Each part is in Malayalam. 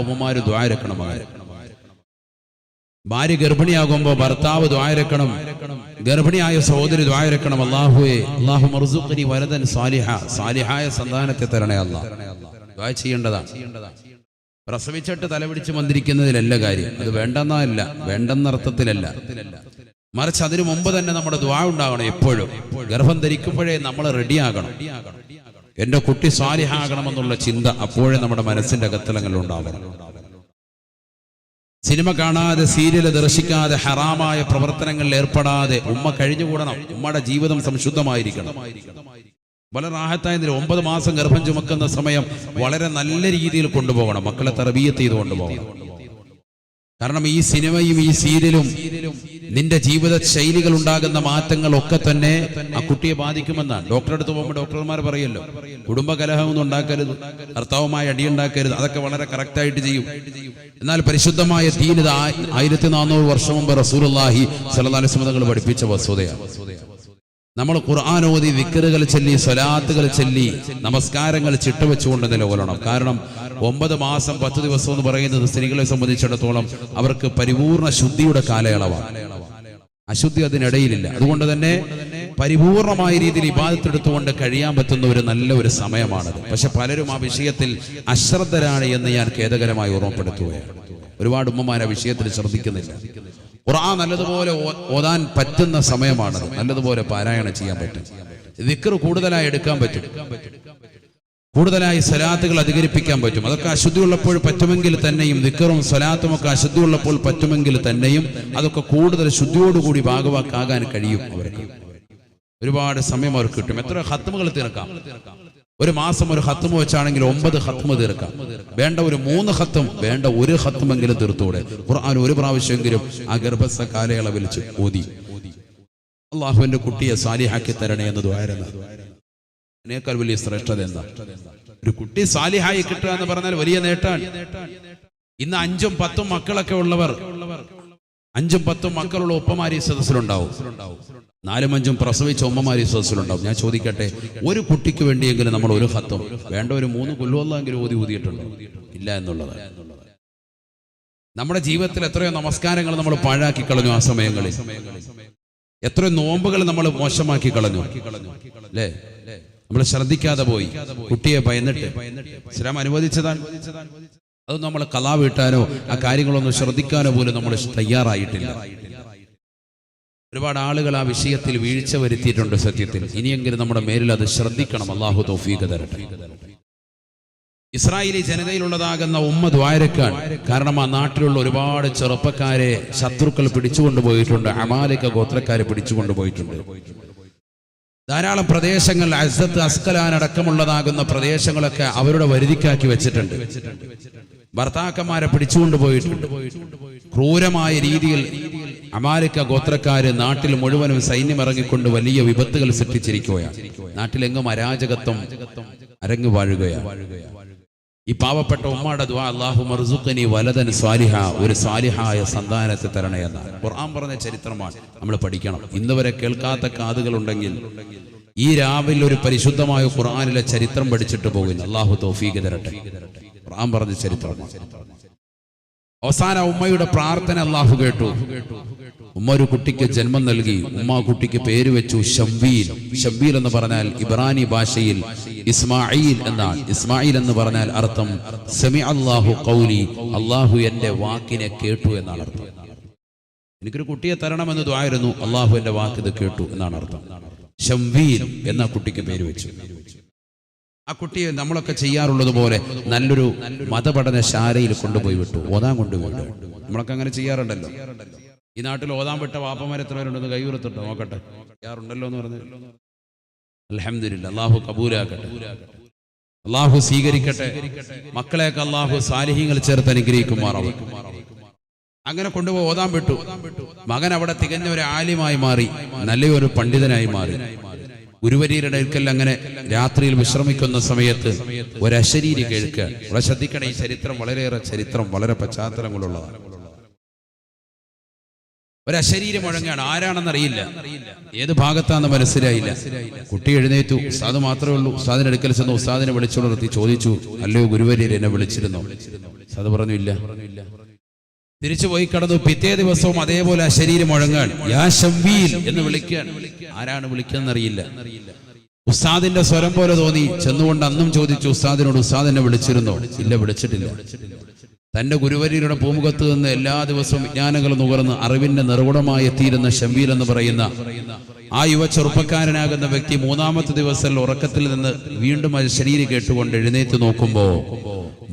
ഉമ്മമാര് ദുആ ഇരക്കണം. ഭാര്യ ഗർഭിണിയാകുമ്പോൾ ഭർത്താവ് ദുആ ഇരക്കണം. ഗർഭിണിയായ സഹോദരി ദുആ ഇരക്കണം. അല്ലാഹുവേ അല്ലാഹു മർസുഖ്നി വലദൻ സാലിഹായ സന്താനത്തെ തരണേ അല്ലാഹ്. ദുആ ചെയ്യേണ്ടതാണ്. പ്രസവിച്ചിട്ട് തലപിടിച്ച് മന്ത്രിക്കുന്നതിലല്ല കാര്യം. അത് വേണ്ടെന്നല്ല, വേണ്ടെന്നർത്ഥത്തിലല്ല. മറിച്ച് അതിനു മുമ്പ് തന്നെ നമ്മുടെ ദുആ ഉണ്ടാകണം. എപ്പോഴും ഗർഭം ധരിക്കുമ്പോഴേ നമ്മൾ റെഡിയാകണം. എന്റെ കുട്ടി സാലിഹാകണമെന്നുള്ള ചിന്ത അപ്പോഴേ നമ്മുടെ മനസ്സിന്റെ അകത്തലങ്ങളിൽ ഉണ്ടാവണം. സിനിമ കാണാതെ, സീരിയൽ ദർശിക്കാതെ, ഹറാമായ പ്രവർത്തനങ്ങളിൽ ഏർപ്പെടാതെ ഉമ്മ കഴിഞ്ഞുകൂടണം. ഉമ്മയുടെ ജീവിതം സംശുദ്ധമായിരിക്കണം. വളരെ റാഹത്തായ 9 മാസം ഗർഭം ചുമക്കുന്ന സമയം വളരെ നല്ല രീതിയിൽ കൊണ്ടുപോകണം. മക്കളെ തർബിയത്ത് ചെയ്ത് കൊണ്ടുപോകണം. കാരണം ഈ സിനിമയും ഈ സീരിയലും നിന്റെ ജീവിത ശൈലികൾ ഉണ്ടാകുന്ന മാറ്റങ്ങളൊക്കെ തന്നെ ആ കുട്ടിയെ ബാധിക്കുമെന്നാണ്. ഡോക്ടറെ അടുത്ത് പോകുമ്പോൾ ഡോക്ടർമാർ പറയല്ലോ, കുടുംബ കലഹമൊന്നും ഉണ്ടാക്കരുത്, ഭർത്താവുമായി അടിയുണ്ടാക്കരുത്. അതൊക്കെ വളരെ കറക്റ്റായിട്ട് ചെയ്യും. എന്നാൽ പരിശുദ്ധമായ ദീൻ 1400 വർഷം മുമ്പ് റസൂലുള്ളാഹി സ്വല്ലല്ലാഹു അലൈഹി വസല്ലം തങ്ങൾ പഠിപ്പിച്ച വസ്തുതയാണ്. നമ്മൾ ഖുർആൻ ഓതി, വിക്റുകൾ ചൊല്ലി, സ്വലാത്തുകൾ ചൊല്ലി, നമസ്കാരങ്ങൾ ചിട്ടവെച്ചുകൊണ്ട് നിലകൊള്ളണം. കാരണം 9 മാസം 10 ദിവസം എന്ന് പറയുന്നത് സ്ത്രീകളെ സംബന്ധിച്ചിടത്തോളം അവർക്ക് പരിപൂർണ ശുദ്ധിയുടെ കാലയളവാണ്. അശുദ്ധി അതിനിടയിലില്ല. അതുകൊണ്ട് തന്നെ പരിപൂർണമായ രീതിയിൽ ഇബാദത്ത് എടുത്തുകൊണ്ട് കഴിയാൻ പറ്റുന്ന ഒരു നല്ല ഒരു സമയമാണത്. പക്ഷെ പലരും ആ വിഷയത്തിൽ അശ്രദ്ധരാണ് എന്ന് ഞാൻ ഖേദകരമായി ഓർമ്മപ്പെടുത്തുകയാണ്. ഒരുപാട് ഉമ്മമാർ ആ വിഷയത്തിൽ ശ്രദ്ധിക്കുന്നില്ല. ഖുർആൻ നല്ലതുപോലെ ഓതാൻ പറ്റുന്ന സമയമാണത്. നല്ലതുപോലെ പാരായണം ചെയ്യാൻ പറ്റും. ദിക്ർ കൂടുതലായി എടുക്കാൻ പറ്റും. കൂടുതലായി സ്വലാത്തുകൾ അധികരിപ്പിക്കാൻ പറ്റും. അതൊക്കെ അശുദ്ധിയുള്ളപ്പോൾ പറ്റുമെങ്കിൽ തന്നെയും, ദിക്റും സ്വലാത്തും ഒക്കെ അശുദ്ധിയുള്ളപ്പോൾ പറ്റുമെങ്കിൽ തന്നെയും അതൊക്കെ കൂടുതൽ ശുദ്ധിയോടുകൂടി ഭാഗവാക്കാകാൻ കഴിയും. അവർക്ക് ഒരുപാട് സമയം അവർക്ക് കിട്ടും. എത്ര ഖത്മുകൾ തീർക്കാം. ഒരു മാസം ഒരു ഖത്മ് വെച്ചാണെങ്കിൽ 9 ഖത്മ് തീർക്കാം. വേണ്ട ഒരു 3 ഖത്ം, വേണ്ട ഒരു ഖത്മെങ്കിലും തീർത്തൂടെ. ഖുർആൻ ഒരു പ്രാവശ്യമെങ്കിലും ആ ഗർഭസ്ഥ കാലയളവിൽ ഓതി അള്ളാഹുവിന്റെ കുട്ടിയെ സാലിഹാക്കി തരണേ എന്ന് ദുആയിരുന്നു. അതിനേക്കാൾ വലിയ ശ്രേഷ്ഠത എന്താ? ഒരു കുട്ടി സാലിഹായി കിട്ടുക എന്ന് പറഞ്ഞാൽ വലിയ നേട്ടാണ്. ഇന്ന് 5ഉം 10ഉം മക്കളൊക്കെ ഉള്ളവർ, 5ഉം 10ഉം മക്കളുള്ള ഉപ്പമാരി സദസ്സിലുണ്ടാവും. 4ഉം 5ഉം പ്രസവിച്ച ഉമ്മമാരി സദസ്സിലുണ്ടാവും. ഞാൻ ചോദിക്കട്ടെ, ഒരു കുട്ടിക്ക് വേണ്ടിയെങ്കിലും നമ്മൾ ഒരു ഖത്തും, വേണ്ട ഒരു 3 കുൽഹുവല്ലാഹെങ്കിലും ഊതിയിട്ടുണ്ടോ? ഇല്ല എന്നുള്ളത്. നമ്മുടെ ജീവിതത്തിൽ എത്രയോ നമസ്കാരങ്ങൾ നമ്മൾ പാഴാക്കി കളഞ്ഞു. ആ സമയങ്ങളിൽ എത്രയോ നോമ്പുകൾ നമ്മൾ മോശമാക്കി കളഞ്ഞു. അല്ലേ? നമ്മൾ ശ്രദ്ധിക്കാതെ പോയി. കുട്ടിയെ ഭയന്നിട്ട് ഇസ്ലാം അനുവദിച്ചതാണ്. അത് നമ്മൾ ഖളാ വീട്ടാനോ ആ കാര്യങ്ങളൊന്നും ശ്രദ്ധിക്കാനോ പോലും നമ്മൾ തയ്യാറായിട്ടില്ല. ഒരുപാട് ആളുകൾ ആ വിഷയത്തിൽ വീഴ്ച വരുത്തിയിട്ടുണ്ട്. സത്യത്തിൽ ഇനിയെങ്കിലും നമ്മുടെ മേലിൽ അത് ശ്രദ്ധിക്കണം. അല്ലാഹു തൗഫീഖ് തരട്ടെ. ഇസ്രായേലി ജനതയിലുള്ളതാകുന്ന ഉമ്മ ദ്വാരക്കാൻ. കാരണം ആ നാട്ടിലുള്ള ഒരുപാട് ചെറുപ്പക്കാരെ ശത്രുക്കൾ പിടിച്ചുകൊണ്ടുപോയിട്ടുണ്ട്. അമാലിക ഗോത്രക്കാരെ പിടിച്ചുകൊണ്ടുപോയിട്ടുണ്ട്. ധാരാളം പ്രദേശങ്ങൾ, അസ്സത്ത്, അസ്കലാൻ അടക്കമുള്ളതാകുന്ന പ്രദേശങ്ങളൊക്കെ അവരുടെ വരുതിക്കാക്കി വെച്ചിട്ടുണ്ട്. ഭർത്താക്കന്മാരെ പിടിച്ചുകൊണ്ടുപോയിട്ടുണ്ട്. ക്രൂരമായ രീതിയിൽ അമാലിക ഗോത്രക്കാര് നാട്ടിൽ മുഴുവനും സൈന്യം ഇറങ്ങിക്കൊണ്ട് വലിയ വിപത്തുകൾ സൃഷ്ടിച്ചിരിക്കുകയാണ്. നാട്ടിലെങ്ങും അരാജകത്വം അരങ്ങു വാഴുകയാണ്. ഈ പാവപ്പെട്ട ഉമ്മയുടെ ദുആ, അല്ലാഹു മർസുഖ്നി വലദൻ സാലിഹ, ഒരു സാലിഹായ സന്താനത്തെ തരണേ എന്നാണ് ഖുർആൻ പറഞ്ഞ ചരിത്രമാണ്. നമ്മൾ പഠിക്കണം. ഇന്ന് വരെ കേൾക്കാത്ത കാതുകളുണ്ടെങ്കിൽ ഈ രാവിലെ ഒരു പരിശുദ്ധമായ ഖുർആനിലെ ചരിത്രം പഠിച്ചിട്ട് പോകില്ല. അല്ലാഹു തൗഫീഖ് തരട്ടെ. ഖുർആൻ പറഞ്ഞ ചരിത്രമാണ്. അവസാന ഉമ്മയുടെ പ്രാർത്ഥന അല്ലാഹു കേട്ടു. ഉമ്മ ഒരു കുട്ടിക്ക് ജന്മം നൽകി. ഉമ്മ കുട്ടിക്ക് പേര് വെച്ചു ശംബീൽ. ശംബീൽ എന്ന് പറഞ്ഞാൽ ഇബ്രാനി ഭാഷയിൽ ഇസ്മായിൽ എന്നാണ്. ഇസ്മായിൽ എന്ന് പറഞ്ഞാൽ അർത്ഥം സമിഅ അല്ലാഹു ഖൗലി, അല്ലാഹു എന്റെ വാക്കിനെ കേട്ടു എന്നാണ് അർത്ഥം. എനിക്കൊരു കുട്ടിയെ തരണമെന്ന് ദുആയിരുന്നു. അല്ലാഹു എന്റെ വാക്ക് ഇത് കേട്ടു എന്നാണ് അർത്ഥം. ശംബീൽ എന്ന കുട്ടിക്ക് പേര് വെച്ചു. ആ കുട്ടിയെ നമ്മളൊക്കെ ചെയ്യാറുള്ളത് പോലെ നല്ലൊരു മതപഠനശാലയിൽ കൊണ്ടുപോയി വിട്ടു. ഓതാൻ കൊണ്ടുപോയി. നമ്മളൊക്കെ അങ്ങനെ ചെയ്യാറുണ്ടല്ലോ. ഈ നാട്ടിൽ ഓതാൻ വിട്ട വാപ്പമാർ എത്ര പേരുണ്ടെന്ന് കൈയുറത്തിട്ടോ നോക്കട്ടെ. യാറുണ്ടല്ലോ എന്ന് പറഞ്ഞു. അൽഹംദുലില്ലാഹ്. അല്ലാഹു കബൂലാക്കട്ടെ. അല്ലാഹു സ്വീകരിക്കട്ടെ. മക്കളെയൊക്കെ അല്ലാഹു സാലിഹീങ്ങൾ ചേർത്ത് അനുഗ്രഹിക്കുമാറാവട്ടെ. അങ്ങനെ കൊണ്ടുപോയി ഓതാൻ വിട്ടു. മകൻ അവിടെ തികഞ്ഞ ഒരു ആലിമായി മാറി, നല്ലൊരു പണ്ഡിതനായി മാറി. ഗുരുവരീരുടെ അടുക്കൽ അങ്ങനെ രാത്രിയിൽ വിശ്രമിക്കുന്ന സമയത്ത് ഒരു അശരീരി കേൾക്കുക. ഇവിടെ ശ്രദ്ധിക്കണം, ഈ ചരിത്രം വളരെയേറെ വളരെ പശ്ചാത്തലങ്ങളുള്ളതാണ്. ഒരു അശരീരം മുഴങ്ങാണ്. ആരാണെന്നറിയില്ല, ഏത് ഭാഗത്താണെന്ന് മനസ്സിലായില്ല. കുട്ടി എഴുന്നേറ്റു. ഉസ്താദ് മാത്രമേ ഉള്ളൂ. ഉസ്താദിന്റെ അടുക്കൽ ചെന്ന് ഉസ്താദിനെ വിളിച്ചുണർത്തി ചോദിച്ചു, അല്ലയോ ഗുരുവര്യർ, എന്നെ വിളിച്ചിരുന്നോ? ഉസ്താദ് പറഞ്ഞു ഇല്ല. തിരിച്ചു പോയി കടന്നു. പിറ്റേ ദിവസവും അതേപോലെ അശരീരം മുഴങ്ങാൻ, യാ ശംവീൽ എന്ന് വിളിക്കാൻ. ആരാണ് വിളിക്കാന്നറിയില്ല. ഉസ്താദിന്റെ സ്വരം പോലെ തോന്നി. ചെന്നുകൊണ്ട് അന്നും ചോദിച്ചു ഉസ്താദിനോട്, ഉസ്താദ് എന്നെ വിളിച്ചിരുന്നോ? ഇല്ല, വിളിച്ചിട്ടില്ല. തന്റെ ഗുരുവര്യരുടെ പൂമുഖത്ത് നിന്ന് എല്ലാ ദിവസവും വിജ്ഞാനങ്ങൾ നുകർന്ന് അറിവിന്റെ നിറകുടമായി എത്തിയിരുന്ന ശംവീൽ എന്ന് പറയുന്ന ആ യുവ ചെറുപ്പക്കാരനാകുന്ന വ്യക്തി മൂന്നാമത്തെ ദിവസം ഉറക്കത്തിൽ നിന്ന് വീണ്ടും ശരീരം കേട്ടുകൊണ്ട് എഴുന്നേറ്റ് നോക്കുമ്പോ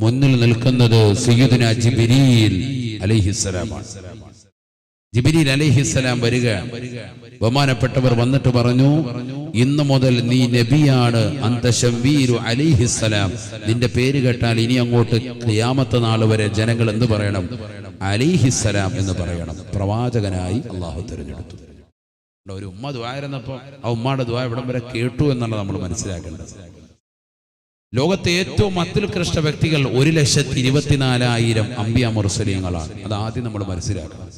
മുന്നിൽ നിൽക്കുന്നത് സയ്യിദുനാ ജിബ്രീൽ അലൈഹിസ്സലാമാണ്. ജിബ്രീൽ അലൈഹിസ്സലാം വരിക. ബഹുമാനപ്പെട്ടവർ വന്നിട്ട് പറഞ്ഞു, ഇന്നു മുതൽ നീ നബിയാണ്. അന്ത ശംവീലു അലൈഹിസ്സലാം. നിന്റെ പേര് കേട്ടാൽ ഇനി അങ്ങോട്ട് ഖിയാമത്ത് നാൾ വരെ ജനങ്ങൾ എന്ത് പറയണം? അലൈഹിസ്സലാം എന്ന് പറയണം. പ്രവാചകനായി അള്ളാഹു തിരഞ്ഞെടുത്തു. ഒരു ഉമ്മ ദുആയിരുന്നപ്പോൾ ആ ഉമ്മയുടെ ദുആ ഇവിടം വരെ കേട്ടു എന്നാണ് നമ്മൾ മനസ്സിലാക്കേണ്ടത്. ലോകത്തെ ഏറ്റവും അത്യുത്കൃഷ്ട വ്യക്തികൾ 1,24,000 അംബിയാ മുർസലീങ്ങളാണ്. അത് ആദ്യം നമ്മൾ മനസ്സിലാക്കണം.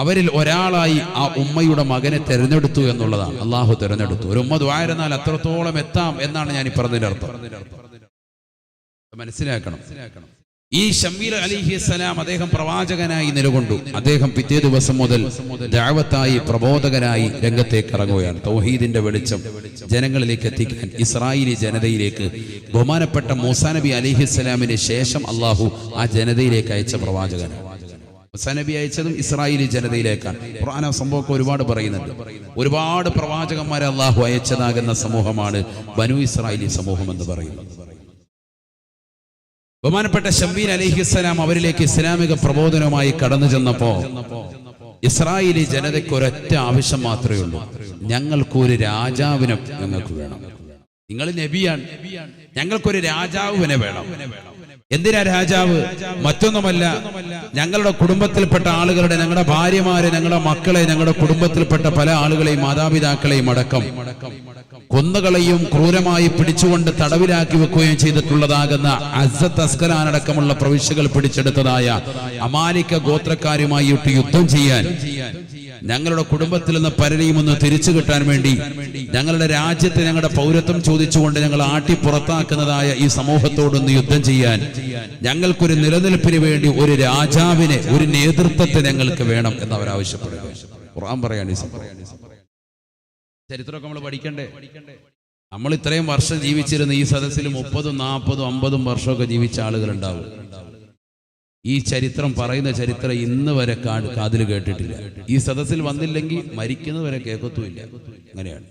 അവരിൽ ഒരാളായി ആ ഉമ്മയുടെ മകനെ തെരഞ്ഞെടുത്തു എന്നുള്ളതാണ്. അള്ളാഹു തെരഞ്ഞെടുത്തു. ഒരു ഉമ്മ ദുആയിരുന്നാൽ അത്രത്തോളം എത്താം എന്നാണ് ഞാൻ ഈ പറഞ്ഞതിന്റെ അർത്ഥം. മനസ്സിലാക്കണം. ഈ ശംവീൽ അലൈഹിസ്സലാം അദ്ദേഹം പ്രവാചകനായി നിലകൊണ്ടു. അദ്ദേഹം പിറ്റേ ദിവസം മുതൽ ദഅവത്തായി പ്രബോധകനായി രംഗത്തേക്ക് ഇറങ്ങുകയാണ്. തൗഹീദിന്റെ വെളിച്ചം ജനങ്ങളിലേക്ക് എത്തിക്കാൻ ഇസ്രായേലി ജനതയിലേക്ക് ബഹുമാനപ്പെട്ട മൂസാ നബി അലൈഹിസ്സലാമിന് ശേഷം അള്ളാഹു ആ ജനതയിലേക്ക് അയച്ച പ്രവാചകനാണ്. മൂസാ നബി അയച്ചതും ഇസ്രായേലി ജനതയിലേക്കാണ്. ഖുർആൻ സംഭവമൊക്കെ ഒരുപാട് പറയുന്നുണ്ട്. ഒരുപാട് പ്രവാചകന്മാരെ അള്ളാഹു അയച്ചതാകുന്ന സമൂഹമാണ് ബനു ഇസ്രായേലി സമൂഹം എന്ന് പറയുന്നത്. ബഹുമാനപ്പെട്ട ശംവീൽ അലൈഹിസ്സലാം അവരിലേക്ക് ഇസ്ലാമിക പ്രബോധനവുമായി കടന്നു ചെന്നപ്പോ ഇസ്രായേലി ജനതയ്ക്ക് ഒരൊറ്റ ആവശ്യം മാത്രമേ ഉള്ളൂ. ഞങ്ങൾക്കൊരു രാജാവിനെ ഞങ്ങൾക്ക് വേണം. നിങ്ങൾ നബിയാണ്, ഞങ്ങൾക്കൊരു രാജാവിനെ വേണം. എന്തിനാ രാജാവ്? മറ്റൊന്നുമല്ല, ഞങ്ങളുടെ കുടുംബത്തിൽപ്പെട്ട ആളുകളുടെ, ഞങ്ങളുടെ ഭാര്യമാരെ, ഞങ്ങളുടെ മക്കളെ, ഞങ്ങളുടെ കുടുംബത്തിൽപ്പെട്ട പല ആളുകളെയും മാതാപിതാക്കളെയും അടക്കം കൊന്നുകളയും ക്രൂരമായി പിടിച്ചുകൊണ്ട് തടവിലാക്കി വെക്കുകയും ചെയ്തിട്ടുള്ളതാകുന്ന അസ്സത്ത് അസ്കലാൻ അടക്കമുള്ള പ്രവിശ്യകൾ പിടിച്ചെടുത്തതായ അമാലിക ഗോത്രക്കാരുമായി യുദ്ധം ചെയ്യാൻ, ഞങ്ങളുടെ കുടുംബത്തിൽ നിന്ന് പലരെയും ഒന്ന് തിരിച്ചു കിട്ടാൻ വേണ്ടി, ഞങ്ങളുടെ രാജ്യത്ത് ഞങ്ങളുടെ പൗരത്വം ചോദിച്ചുകൊണ്ട് ഞങ്ങൾ ആട്ടി പുറത്താക്കുന്നതായ ഈ സമൂഹത്തോടൊന്ന് യുദ്ധം ചെയ്യാൻ, ഞങ്ങൾക്കൊരു നിലനിൽപ്പിന് വേണ്ടി ഒരു രാജാവിനെ, ഒരു നേതൃത്വത്തെ ഞങ്ങൾക്ക് വേണം എന്ന് അവരാവശ്യപ്പെടുക. ഖുർആൻ പറയാണ്. ചരിത്രമൊക്കെ നമ്മൾ പഠിക്കണ്ടേ? നമ്മൾ ഇത്രയും വർഷം ജീവിച്ചിരുന്ന ഈ സദസ്സിൽ 30, 40, 50 വർഷമൊക്കെ ജീവിച്ച ആളുകളുണ്ടാവും. ഈ ചരിത്രം പറയുന്ന ചരിത്രം ഇന്ന് വരെ കാതിൽ കേട്ടിട്ടില്ല. ഈ സദസ്സിൽ വന്നില്ലെങ്കിൽ മരിക്കുന്നവരെ കേൾക്കത്തുമില്ല. അങ്ങനെയാണ്.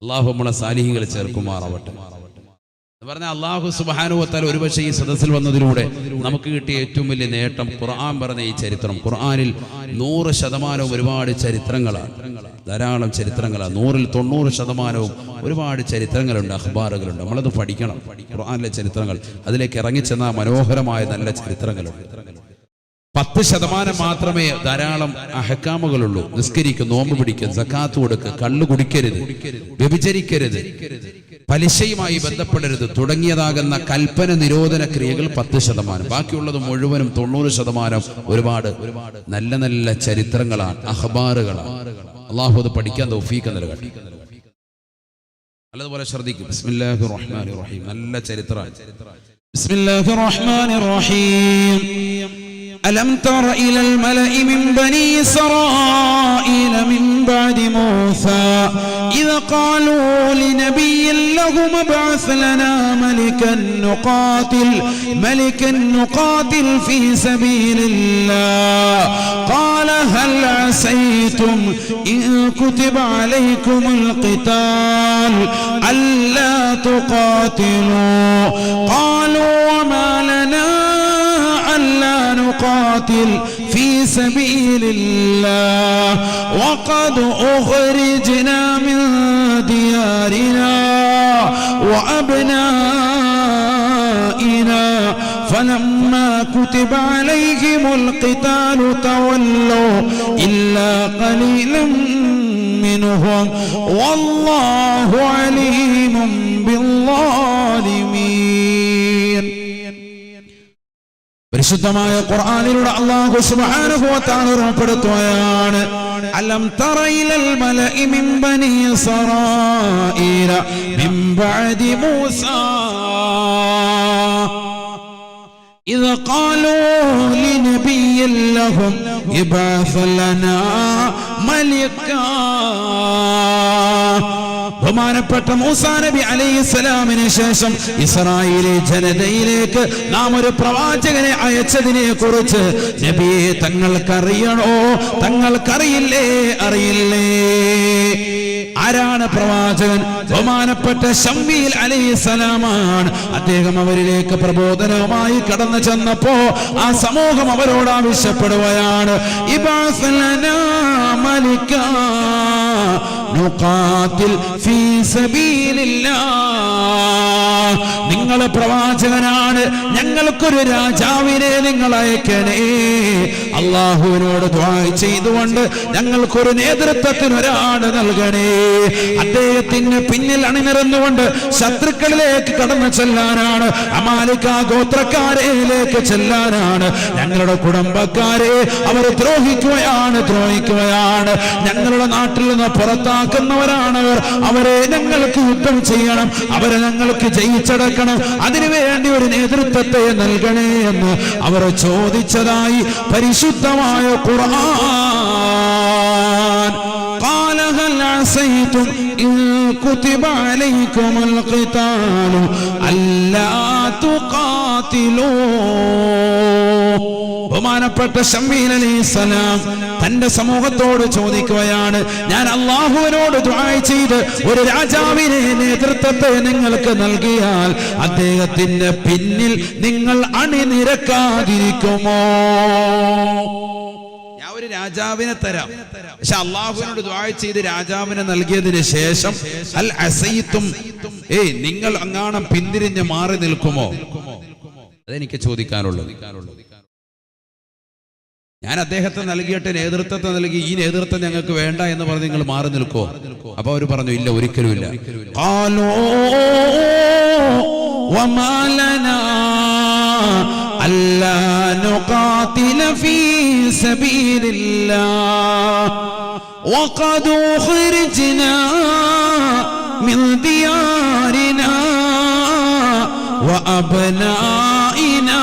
അള്ളാഹു നമ്മളെ സാലിഹീങ്ങളെ ചേർക്കുമാറാവട്ടെ. പറഞ്ഞാൽ അള്ളാഹു സുബ്ഹാനഹു വ തആല ഒരുപക്ഷെ ഈ സദസ്സിൽ വന്നതിലൂടെ നമുക്ക് കിട്ടിയ ഏറ്റവും വലിയ നേട്ടം ഖുർആൻ പറഞ്ഞ ഈ ചരിത്രം. ഖുർആനിൽ 100% ഒരുപാട് ചരിത്രങ്ങളാണ്, ധാരാളം ചരിത്രങ്ങളാണ്. 100ൽ 90% ഒരുപാട് ചരിത്രങ്ങളുണ്ട്, അഖ്ബാറുകളുണ്ട്. നമ്മളത് പഠിക്കണം. ഖുർആനിലെ ചരിത്രങ്ങൾ, അതിലേക്ക് ഇറങ്ങിച്ചെന്ന മനോഹരമായ നല്ല ചരിത്രങ്ങളുണ്ട്. 10% മാത്രമേ ധാരാളം അഹ്കാമുകളുള്ളൂ. നിസ്കരിക്കുക, നോമ്പ് പിടിക്കുക, സക്കാത്ത് കൊടുക്കുക, കള്ളു കുടിക്കരുത്, വ്യഭിചരിക്കരുത്, പലിശയുമായി ബന്ധപ്പെടരുത് തുടങ്ങിയതാകുന്ന കൽപ്പന നിരോധന ക്രിയകൾ 10%. ബാക്കിയുള്ളത് മുഴുവനും 90% ഒരുപാട് നല്ല നല്ല ചരിത്രങ്ങളാണ്, അഖ്ബാറുകളാണ്. അള്ളാഹു അത് പഠിക്കാൻ തൗഫീഖ് നൽകട്ടെ. നല്ലതുപോലെ ശ്രദ്ധിക്കും. ബിസ്മില്ലാഹിർ റഹ്മാനിർ റഹീം. നല്ല ചരിത്രമാണ്. ബിസ്മില്ലാഹിർ റഹ്മാനിർ റഹീം. ألم تر إلى الملأ من بني إسرائيل من بعد موسى إذ قالوا لنبي لهم ابعث لنا ملكا نقاتل في سبيل الله قال هل عسيتم إن كتب عليكم القتال ألا تقاتلوا قالوا وما لنا ألا نقاتل في سبيل الله وقد أخرجنا من ديارنا وأبنائنا فلما كتب عليهم القتال تولوا إلا قليلا منهم والله عليم بالظالمين. പരിശുദ്ധമായ ഖുർആനിലൂടെ അല്ലാഹു സുബ്ഹാനഹു വ തആല ഓർമ്മപ്പെടുത്തുകയാണ് അലം തറ ഇലൽ മലഇ മിൻ ബനി ഇസ്രായീല മിൻ ബഅദി മൂസാ إذ قالوا لنبي لهم ابعث لنا ملكا ബഹുമാനപ്പെട്ട മൂസാ നബി അലൈഹിസ്സലാമിന് ശേഷം ഇസ്രായേലി ജനതയിലേക്ക് നാം ഒരു പ്രവാചകനെ അയച്ചതിനെ കുറിച്ച് നബിയെ തങ്ങൾക്കറിയണോ? തങ്ങൾക്കറിയില്ലേ? അറിയില്ലേ? ആരാണ് പ്രവാചകൻ? ബഹുമാനപ്പെട്ട ശമൂവേൽ അലൈഹിസ്സലാമാണ്. അദ്ദേഹം അവരിലേക്ക് പ്രബോധനവുമായി കടന്നു ചെന്നപ്പോ ആ സമൂഹം അവരോട് ആവശ്യപ്പെടുകയാണ്, ഇബ്അസ് ലനാ മലിക്കാ നുഖാതിൽ ഫീ സബീലില്ലാഹ്. നിങ്ങൾ പ്രവാചകനാണ്, ഞങ്ങൾക്കൊരു രാജാവിനെ നിങ്ങൾ അയക്കണേ. അല്ലാഹുവിനോട് ദുആ ചെയ്തുകൊണ്ട് ഞങ്ങൾക്കൊരു നേതൃത്വത്തിന് ഒരാൾ നൽകണേ. അദ്ദേഹത്തിന് പിന്നിൽ അണിനിരന്നുകൊണ്ട് ശത്രുക്കളിലേക്ക് കടന്നു ചെല്ലാനാണ്, അമാലിക ഗോത്രക്കാരയിലേക്ക് ചെല്ലാനാണ്. ഞങ്ങളുടെ കുടുംബക്കാരെ അവർ ദ്രോഹിക്കുകയാണ്. ഞങ്ങളുടെ നാട്ടിൽ നിന്ന് പുറത്താക്കുന്നവരാണ് അവരെ ഞങ്ങൾക്ക് യുദ്ധം ചെയ്യണം, അവരെ ഞങ്ങൾക്ക് ജയിച്ചടക്കണം, അതിനുവേണ്ടി ഒരു നേതൃത്വത്തെ നൽകണേ എന്ന് അവർ ചോദിച്ചതായി പരിശുദ്ധമായ ഖുർആൻ. قال هل عسيتم إن كتب عليكم القتال ألا تقاتلوا. ബഹുമാനപ്പെട്ട ശമൂവേൽ അലൈഹിസ്സലാം തന്റെ സമൂഹത്തോട് ചോദിക്കുകയാണ്, ഞാൻ അല്ലാഹുവിനോട് ദുആ ചെയ്ത് ഒരു രാജാവിനെ നേതൃത്വത്തെ നിങ്ങൾക്ക് നൽകിയാൽ അദ്ദേഹത്തിന്റെ പിന്നിൽ നിങ്ങൾ അണിനിരക്കാതിരിക്കുമോ? ഞാൻ ഒരു രാജാവിനെ തരാം, പക്ഷെ അല്ലാഹുവിനോട് ദുആ ചെയ്ത് രാജാവിനെ നൽകിയതിന് ശേഷം അൽ അസൈത്തും, നിങ്ങൾ അങ്ങാണം പിന്തിരിഞ്ഞ് മാറി നിൽക്കുമോ? അതെനിക്ക് ചോദിക്കാനുള്ളത്. ഞാൻ അദ്ദേഹത്തെ നൽകിയിട്ട് നേതൃത്വത്തെ നൽകി, ഈ നേതൃത്വം ഞങ്ങൾക്ക് വേണ്ട എന്ന് പറഞ്ഞ് നിങ്ങൾ മാറി നിൽക്കോ? അപ്പൊ അവർ പറഞ്ഞു, ഇല്ല, ഒരിക്കലും ഇല്ല. വമാ ലനാ അല്ലാ നുഖാതില ഫീ സബീലില്ലാഹ് വഖദ് ഉഖ്രിജ്നാ മിൻ ദിയാരിനാ വഅബ്നാഇനാ.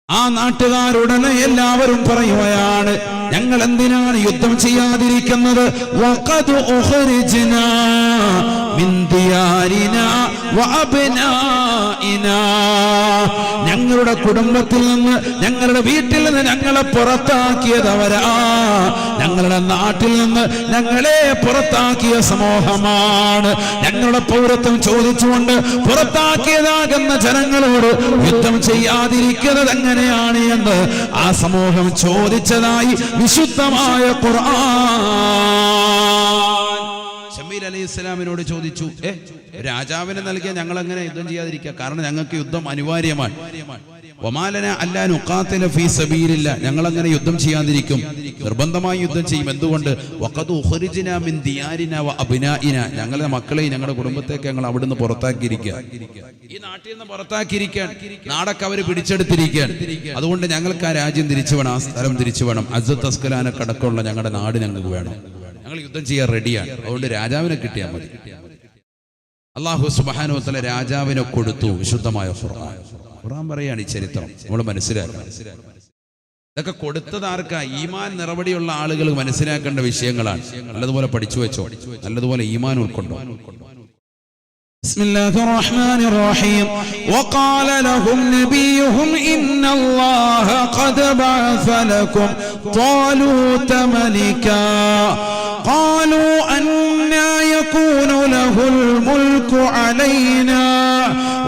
ആ നാട്ടുകാരുടനെ എല്ലാവരും പറയുകയാണ്, ഞങ്ങൾ എന്തിനാണ് യുദ്ധം ചെയ്യാതിരിക്കുന്നത്? വഖദ് ഉഖ്രിജ്നാ മിൻ ദിയാരിനാ വഅബ്നാഇനാ. ഞങ്ങളുടെ കുടുംബത്തിൽ നിന്ന്, ഞങ്ങളുടെ വീട്ടിൽ നിന്ന് ഞങ്ങളെ പുറത്താക്കിയതവരാ. ഞങ്ങളുടെ നാട്ടിൽ നിന്ന് ഞങ്ങളെ പുറത്താക്കിയ സമൂഹമാണ്. ഞങ്ങളുടെ പൗരത്വം ചോദിച്ചുകൊണ്ട് പുറത്താക്കിയതാകുന്ന ജനങ്ങളോട് യുദ്ധം ചെയ്യാതിരിക്കുന്നത് എങ്ങനെയാണ് എന്ന് ആ സമൂഹം ചോദിച്ചതായി വിശുദ്ധമായ ഖുർആൻ. ശമൂവേൽ അലൈഹിസ്സലാമിനോട് ചോദിച്ചു, രാജാവിനെ നൽകിയ ഞങ്ങൾ എങ്ങനെ യുദ്ധം ചെയ്യാതിരിക്കുക? കാരണം ഞങ്ങൾക്ക് യുദ്ധം അനിവാര്യമാണ്. വമാലന അല്ലാ നുഖാതില ഫീ സബീലില്ലാഹ്, ഞങ്ങൾ അങ്ങനെ യുദ്ധം ചെയ്യാതിരിക്കും? നിർബന്ധമായി യുദ്ധം ചെയ്യും. എന്തുകൊണ്ട്? വഖദ് ഉഖ്രിജ്നാ മിൻ ദിയാരിനാ വഅബ്നാഇനാ. ഞങ്ങളുടെ മക്കളെയും ഞങ്ങളുടെ കുടുംബത്തെയൊക്കെ ഞങ്ങൾ അവിടുന്ന് പുറത്താക്കിയിരിക്കുക. ഈ നാട്ടിൽ നിന്ന് പുറത്താക്കിയിരിക്കാൻ, നാടൊക്കെ അവർ പിടിച്ചെടുത്തിരിക്കാൻ. അതുകൊണ്ട് ഞങ്ങൾക്ക് ആ രാജ്യം തിരിച്ചു വേണം, ആ സ്ഥലം തിരിച്ചു വേണം. അസ്സത്ത് അസ്കലാനൊക്കെ അടക്കമുള്ള ഞങ്ങളുടെ നാട് ഞങ്ങൾക്ക് വേണം. ഞങ്ങൾ യുദ്ധം ചെയ്യാൻ റെഡിയാണ്. അതുകൊണ്ട് രാജാവിനെ കിട്ടിയാൽ മതി. അല്ലാഹു സുബ്ഹാനഹു വ തആല രാജാവിനെ കൊടുത്തു. വിശുദ്ധമായ ഖുർആൻ പറയാണ് ഈ ചരിത്രം നമ്മൾ മനസ്സിലാക്കണം. ഇതൊക്കെ കൊടുത്തത് ആർക്കാ? ഈമാൻ നിറവടിയുള്ള ആളുകൾ മനസ്സിലാക്കേണ്ട വിഷയങ്ങളാണ്. നല്ലതുപോലെ പഠിച്ചു വെച്ചോ, നല്ലതുപോലെ ഈമാൻ ഉൾക്കൊണ്ടോ. بسم الله الرحمن الرحيم. وقال لهم نبيهم إن الله قد بعث لكم طالوت ملكا قالوا أنى يكون له الملك علينا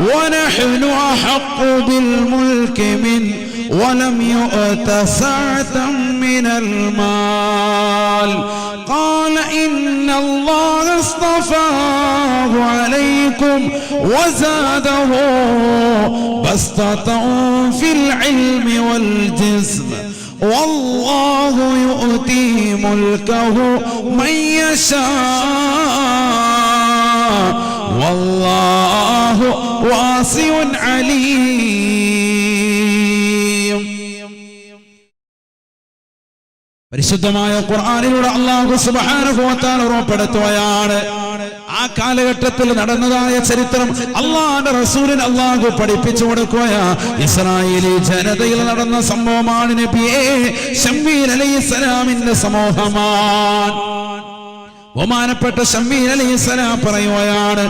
ونحن أحق بالملك منه ولم يؤت سعة من المال قال إن الله اصطفاه عليكم وزاده بسطة في العلم والجسم والله يؤتي ملكه من يشاء والله വാസിഉൻ അലീം. പരിശുദ്ധമായ ഖുർആനിലൂടെ അല്ലാഹു സുബ്ഹാനഹു വ തആല ഉറപ്പെടുത്തുകയാണ്, ആ കാലഘട്ടത്തിൽ നടന്നതായ ചരിത്രം അല്ലാഹുവിന്റെ റസൂലിന് അല്ലാഹു പഠിപ്പിച്ചു കൊടുക്കുകയാ. ഇസ്രായേലി ജനതയിൽ നടന്ന സംഭവമാണ് നബിയേ. ശമ്മീൽ അലൈഹിസ്സലാമിന്റെ സമൂഹമാണ്. ബഹുമാനപ്പെട്ട ശമ്മീൽ അലൈഹിസ്സലാം പറയുകയാണ്,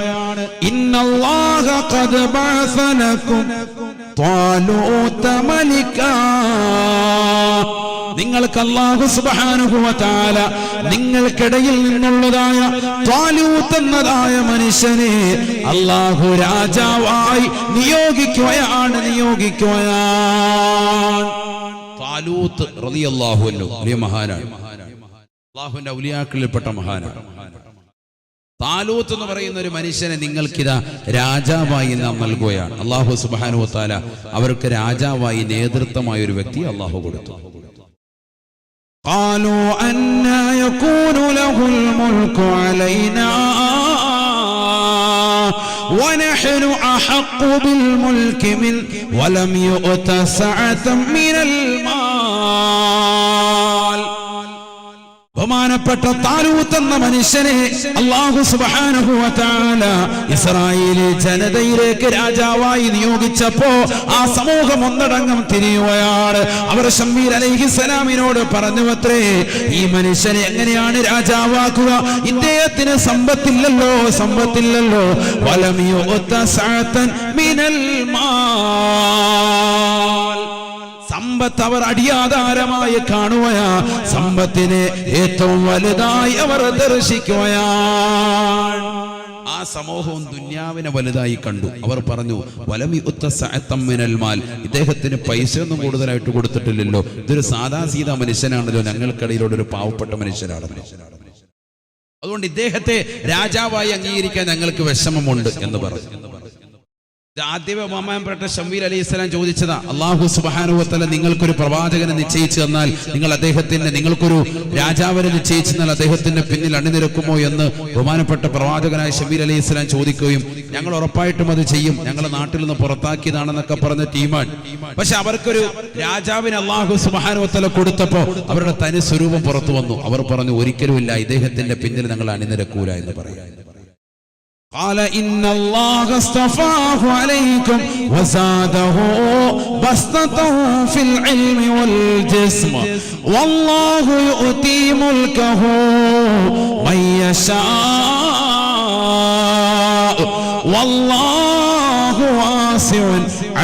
ഇന്നല്ലാഹ ഖദ് ബഅസ ലക്കും ത്വാലൂത മലികാ. നിങ്ങൾക്ക് അല്ലാഹു സുബ്ഹാനഹു വ തആല നിങ്ങൾക്കിടയിൽ നിന്നുള്ളതായ ത്വാലൂത്ത് എന്നതായ മനുഷ്യനെ അല്ലാഹു രാജാവായി നിയോഗിക്കുകയാണ്. ത്വാലൂത്ത് റളിയല്ലാഹു അൻഹു വലിയ മഹാനാണ്, അല്ലാഹുവിന്റെ ഔലിയാക്കളിൽപ്പെട്ട മഹാനാണ്. താലൂത്ത് എന്ന് പറയുന്ന ഒരു മനുഷ്യനെ നിങ്ങൾക്കിതാ രാജാവായി നാം നൽകുകയാണ്. അല്ലാഹു സുബ്ഹാനഹു വ തആല അവർക്ക് രാജാവായി നേതൃത്വമായ ഒരു വ്യക്തി അല്ലാഹു കൊടുത്തു. قالوا أنى يكون له الملك علينا ونحن أحق بالملك منه ولم يؤت سعة من المال. ബഹുമാനപ്പെട്ട താലൂത്ത് എന്ന മനുഷ്യനെ അല്ലാഹു സുബ്ഹാനഹു വ തആല ഇസ്രായേലി ജനതയിലേക്ക് രാജാവായി നിയോഗിച്ചപ്പോ ആ സമൂഹം ഒന്നടങ്കം തിരിയുകയാണ്. അവർ ശമ്മീൽ അലൈഹിസ്സലാമിനോട് പറഞ്ഞുവത്രേ, ഈ മനുഷ്യനെ എങ്ങനെയാണ് രാജാവാക്കുക? ഇദ്ദേഹത്തിന് സമ്പത്തില്ലല്ലോ. വലം യുഅത സഅതൻ മിനൽ മാൽ. സമ്പത്ത് അവർ അടിയാധാരമായി കാണുകയാ, സമ്പത്തിനെ ഏറ്റവും വലുതായി അവർ ദർശിക്കുകയാണ്. ആ സമൂഹവും ദുന്യാവിനെ വലുതായി കണ്ടു. അവർ പറഞ്ഞു, വലം യുഅത സഅതൻ മിനൽ മാൽ. ഇദ്ദേഹത്തിന് പൈസയൊന്നും കൂടുതലായിട്ട് കൊടുത്തിട്ടില്ലല്ലോ, ഇതൊരു സാദാ സീതാ മനുഷ്യനാണല്ലോ, ഞങ്ങൾക്കിടയിലുള്ള ഒരു പാവപ്പെട്ട മനുഷ്യനാണല്ലോ, അതുകൊണ്ട് ഇദ്ദേഹത്തെ രാജാവായി അംഗീകരിക്കാൻ ഞങ്ങൾക്ക് വിഷമമുണ്ട് എന്ന് പറഞ്ഞു. ആദ്യമേ ബഹുമാനപ്പെട്ട ശമ്മീൽ അലൈഹിസ്സലാം ചോദിച്ചതാ, അല്ലാഹു സുബ്ഹാനഹു വ തആല നിങ്ങൾക്കൊരു പ്രവാചകനെ നിശ്ചയിച്ചു തന്നാൽ നിങ്ങൾക്കൊരു രാജാവിനെ നിശ്ചയിച്ചു തന്നാൽ അദ്ദേഹത്തിന്റെ പിന്നിൽ അണിനിരക്കുമോ എന്ന് ബഹുമാനപ്പെട്ട പ്രവാചകനായ ശമ്മീൽ അലൈഹിസ്സലാം ചോദിക്കുകയും ഞങ്ങൾ ഉറപ്പായിട്ടും അത് ചെയ്യും, ഞങ്ങളെ നാട്ടിൽ നിന്ന് പുറത്താക്കിയതാണെന്നൊക്കെ പറഞ്ഞ ടീമാണ്. പക്ഷെ അവർക്കൊരു രാജാവിനെ അല്ലാഹു സുബ്ഹാനഹു വ തആല കൊടുത്തപ്പോ അവരുടെ തനി സ്വരൂപം പുറത്തു വന്നു. അവർ പറഞ്ഞു, ഒരിക്കലുമില്ല, ഇദ്ദേഹത്തിന്റെ പിന്നിൽ ഞങ്ങൾ അണിനിരക്കൂല എന്ന് പറയാം. قال إن الله اصطفاه عليكم وزاده بسطة في العلم والجسم والله يؤتي ملكه من يشاء والله واسع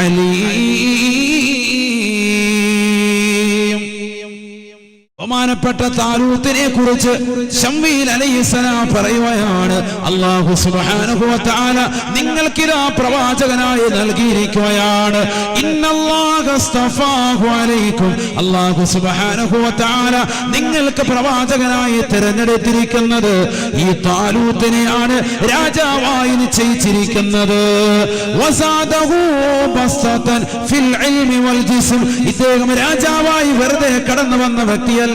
عليم. ബഹുമാനപ്പെട്ട താലൂത്തിനെ കുറിച്ച് ശമ്മീൽ അലൈഹിസ്സലാം പറയുകയാണ്, അല്ലാഹു സുബ്ഹാനഹു വ തആല നിങ്ങൾക്കിതാ പ്രവാചകനായി നൽകിയിരിക്കുകയാണ്. ഇന്നല്ലാഹ ഇസ്തഫാഹു അലൈക്കും. അല്ലാഹു സുബ്ഹാനഹു വ തആല നിങ്ങൾക്ക് പ്രവാചകനായി തിരഞ്ഞെടുത്തിരിക്കുന്നത് ഈ താലൂത്തിനെയാണ് രാജാവായി നിശ്ചയിച്ചിരിക്കുന്നത്. വസാദഹു ബസ്തൻ ഫിൽ ഇൽമി വൽ ജിസ്ം. ഇദ്ദേഹം രാജാവായി വെറുതെ കടന്നു വന്ന വ്യക്തിയല്ല,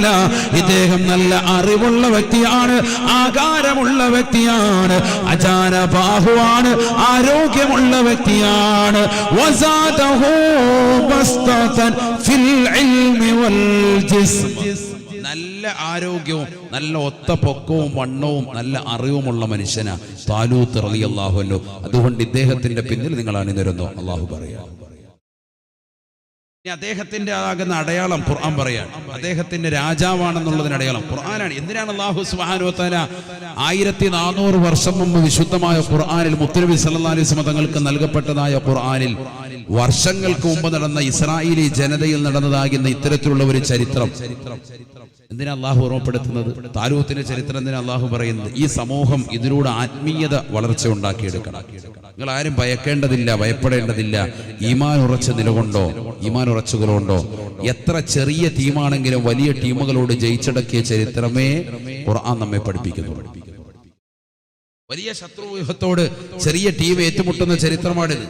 ഇദ്ദേഹം നല്ല അറിവുള്ള വ്യക്തിയാണ്, ആകാരമുള്ള വ്യക്തിയാണ്, അജാനബാഹുവാണ്, ആരോഗ്യമുള്ള വ്യക്തിയാണ്. വസാദഹു ബസ്തൻ ഫിൽ ഇൽമി വൽ ജിസ്ം. നല്ല ആരോഗ്യവും നല്ല ഒത്ത പൊക്കവും വണ്ണവും നല്ല അറിവുമുള്ള മനുഷ്യനാ താലൂത്ത് റളിയല്ലാഹു അൻഹു. അതുകൊണ്ട് ഇദ്ദേഹത്തിന്റെ പിന്നിൽ നിങ്ങൾ അണിനിരുന്നു അല്ലാഹു പറയാം. അദ്ദേഹത്തിന്റെ ആകുന്ന അടയാളം ഖുർആൻ പറയാണ്, അദ്ദേഹത്തിന്റെ രാജാവാണെന്നുള്ളതിന് അടയാളം ഖുർആനാണ്. എന്തിനാണ് അല്ലാഹു സുബ്ഹാനഹു വ തആല 1400 വർഷം മുമ്പ് വിശുദ്ധമായ ഖുർആനിൽ മുത്തുനബി സല്ലല്ലാഹു അലൈഹി വസല്ലം തങ്ങൾക്ക് നൽകപ്പെട്ടതായ ഖുർആനിൽ വർഷങ്ങൾക്ക് മുമ്പ് നടന്ന ഇസ്രായേലി ജനതയിൽ നടന്നതാകുന്ന ഇത്തരത്തിലുള്ള ഒരു ചരിത്രം എന്തിനാ അല്ലാഹു ഓർമ്മപ്പെടുത്തുന്നത്? താലൂത്തിന്റെ ചരിത്രം എന്തിനാ അല്ലാഹു പറയുന്നത്? ഈ സമൂഹം ഇതിലൂടെ ആത്മീയത വളർച്ച ഉണ്ടാക്കിയെടുക്കണം. നിങ്ങൾ ആരും ഭയക്കേണ്ടതില്ല, ഭയപ്പെടേണ്ടതില്ല. ഈമാൻ ഉറച്ച നിലകൊണ്ടോ, ഈമാൻ ഉറച്ചുകൊണ്ടോ എത്ര ചെറിയ ടീമാണെങ്കിലും വലിയ ടീമുകളോട് ജയിച്ചടക്കിയ ചരിത്രമേ ഖുർആൻ നമ്മെ പഠിപ്പിക്കുന്നു. വലിയ ശത്രുവ്യൂഹത്തോട് ചെറിയ ടീം ഏറ്റുമുട്ടുന്ന ചരിത്രമാണിത്.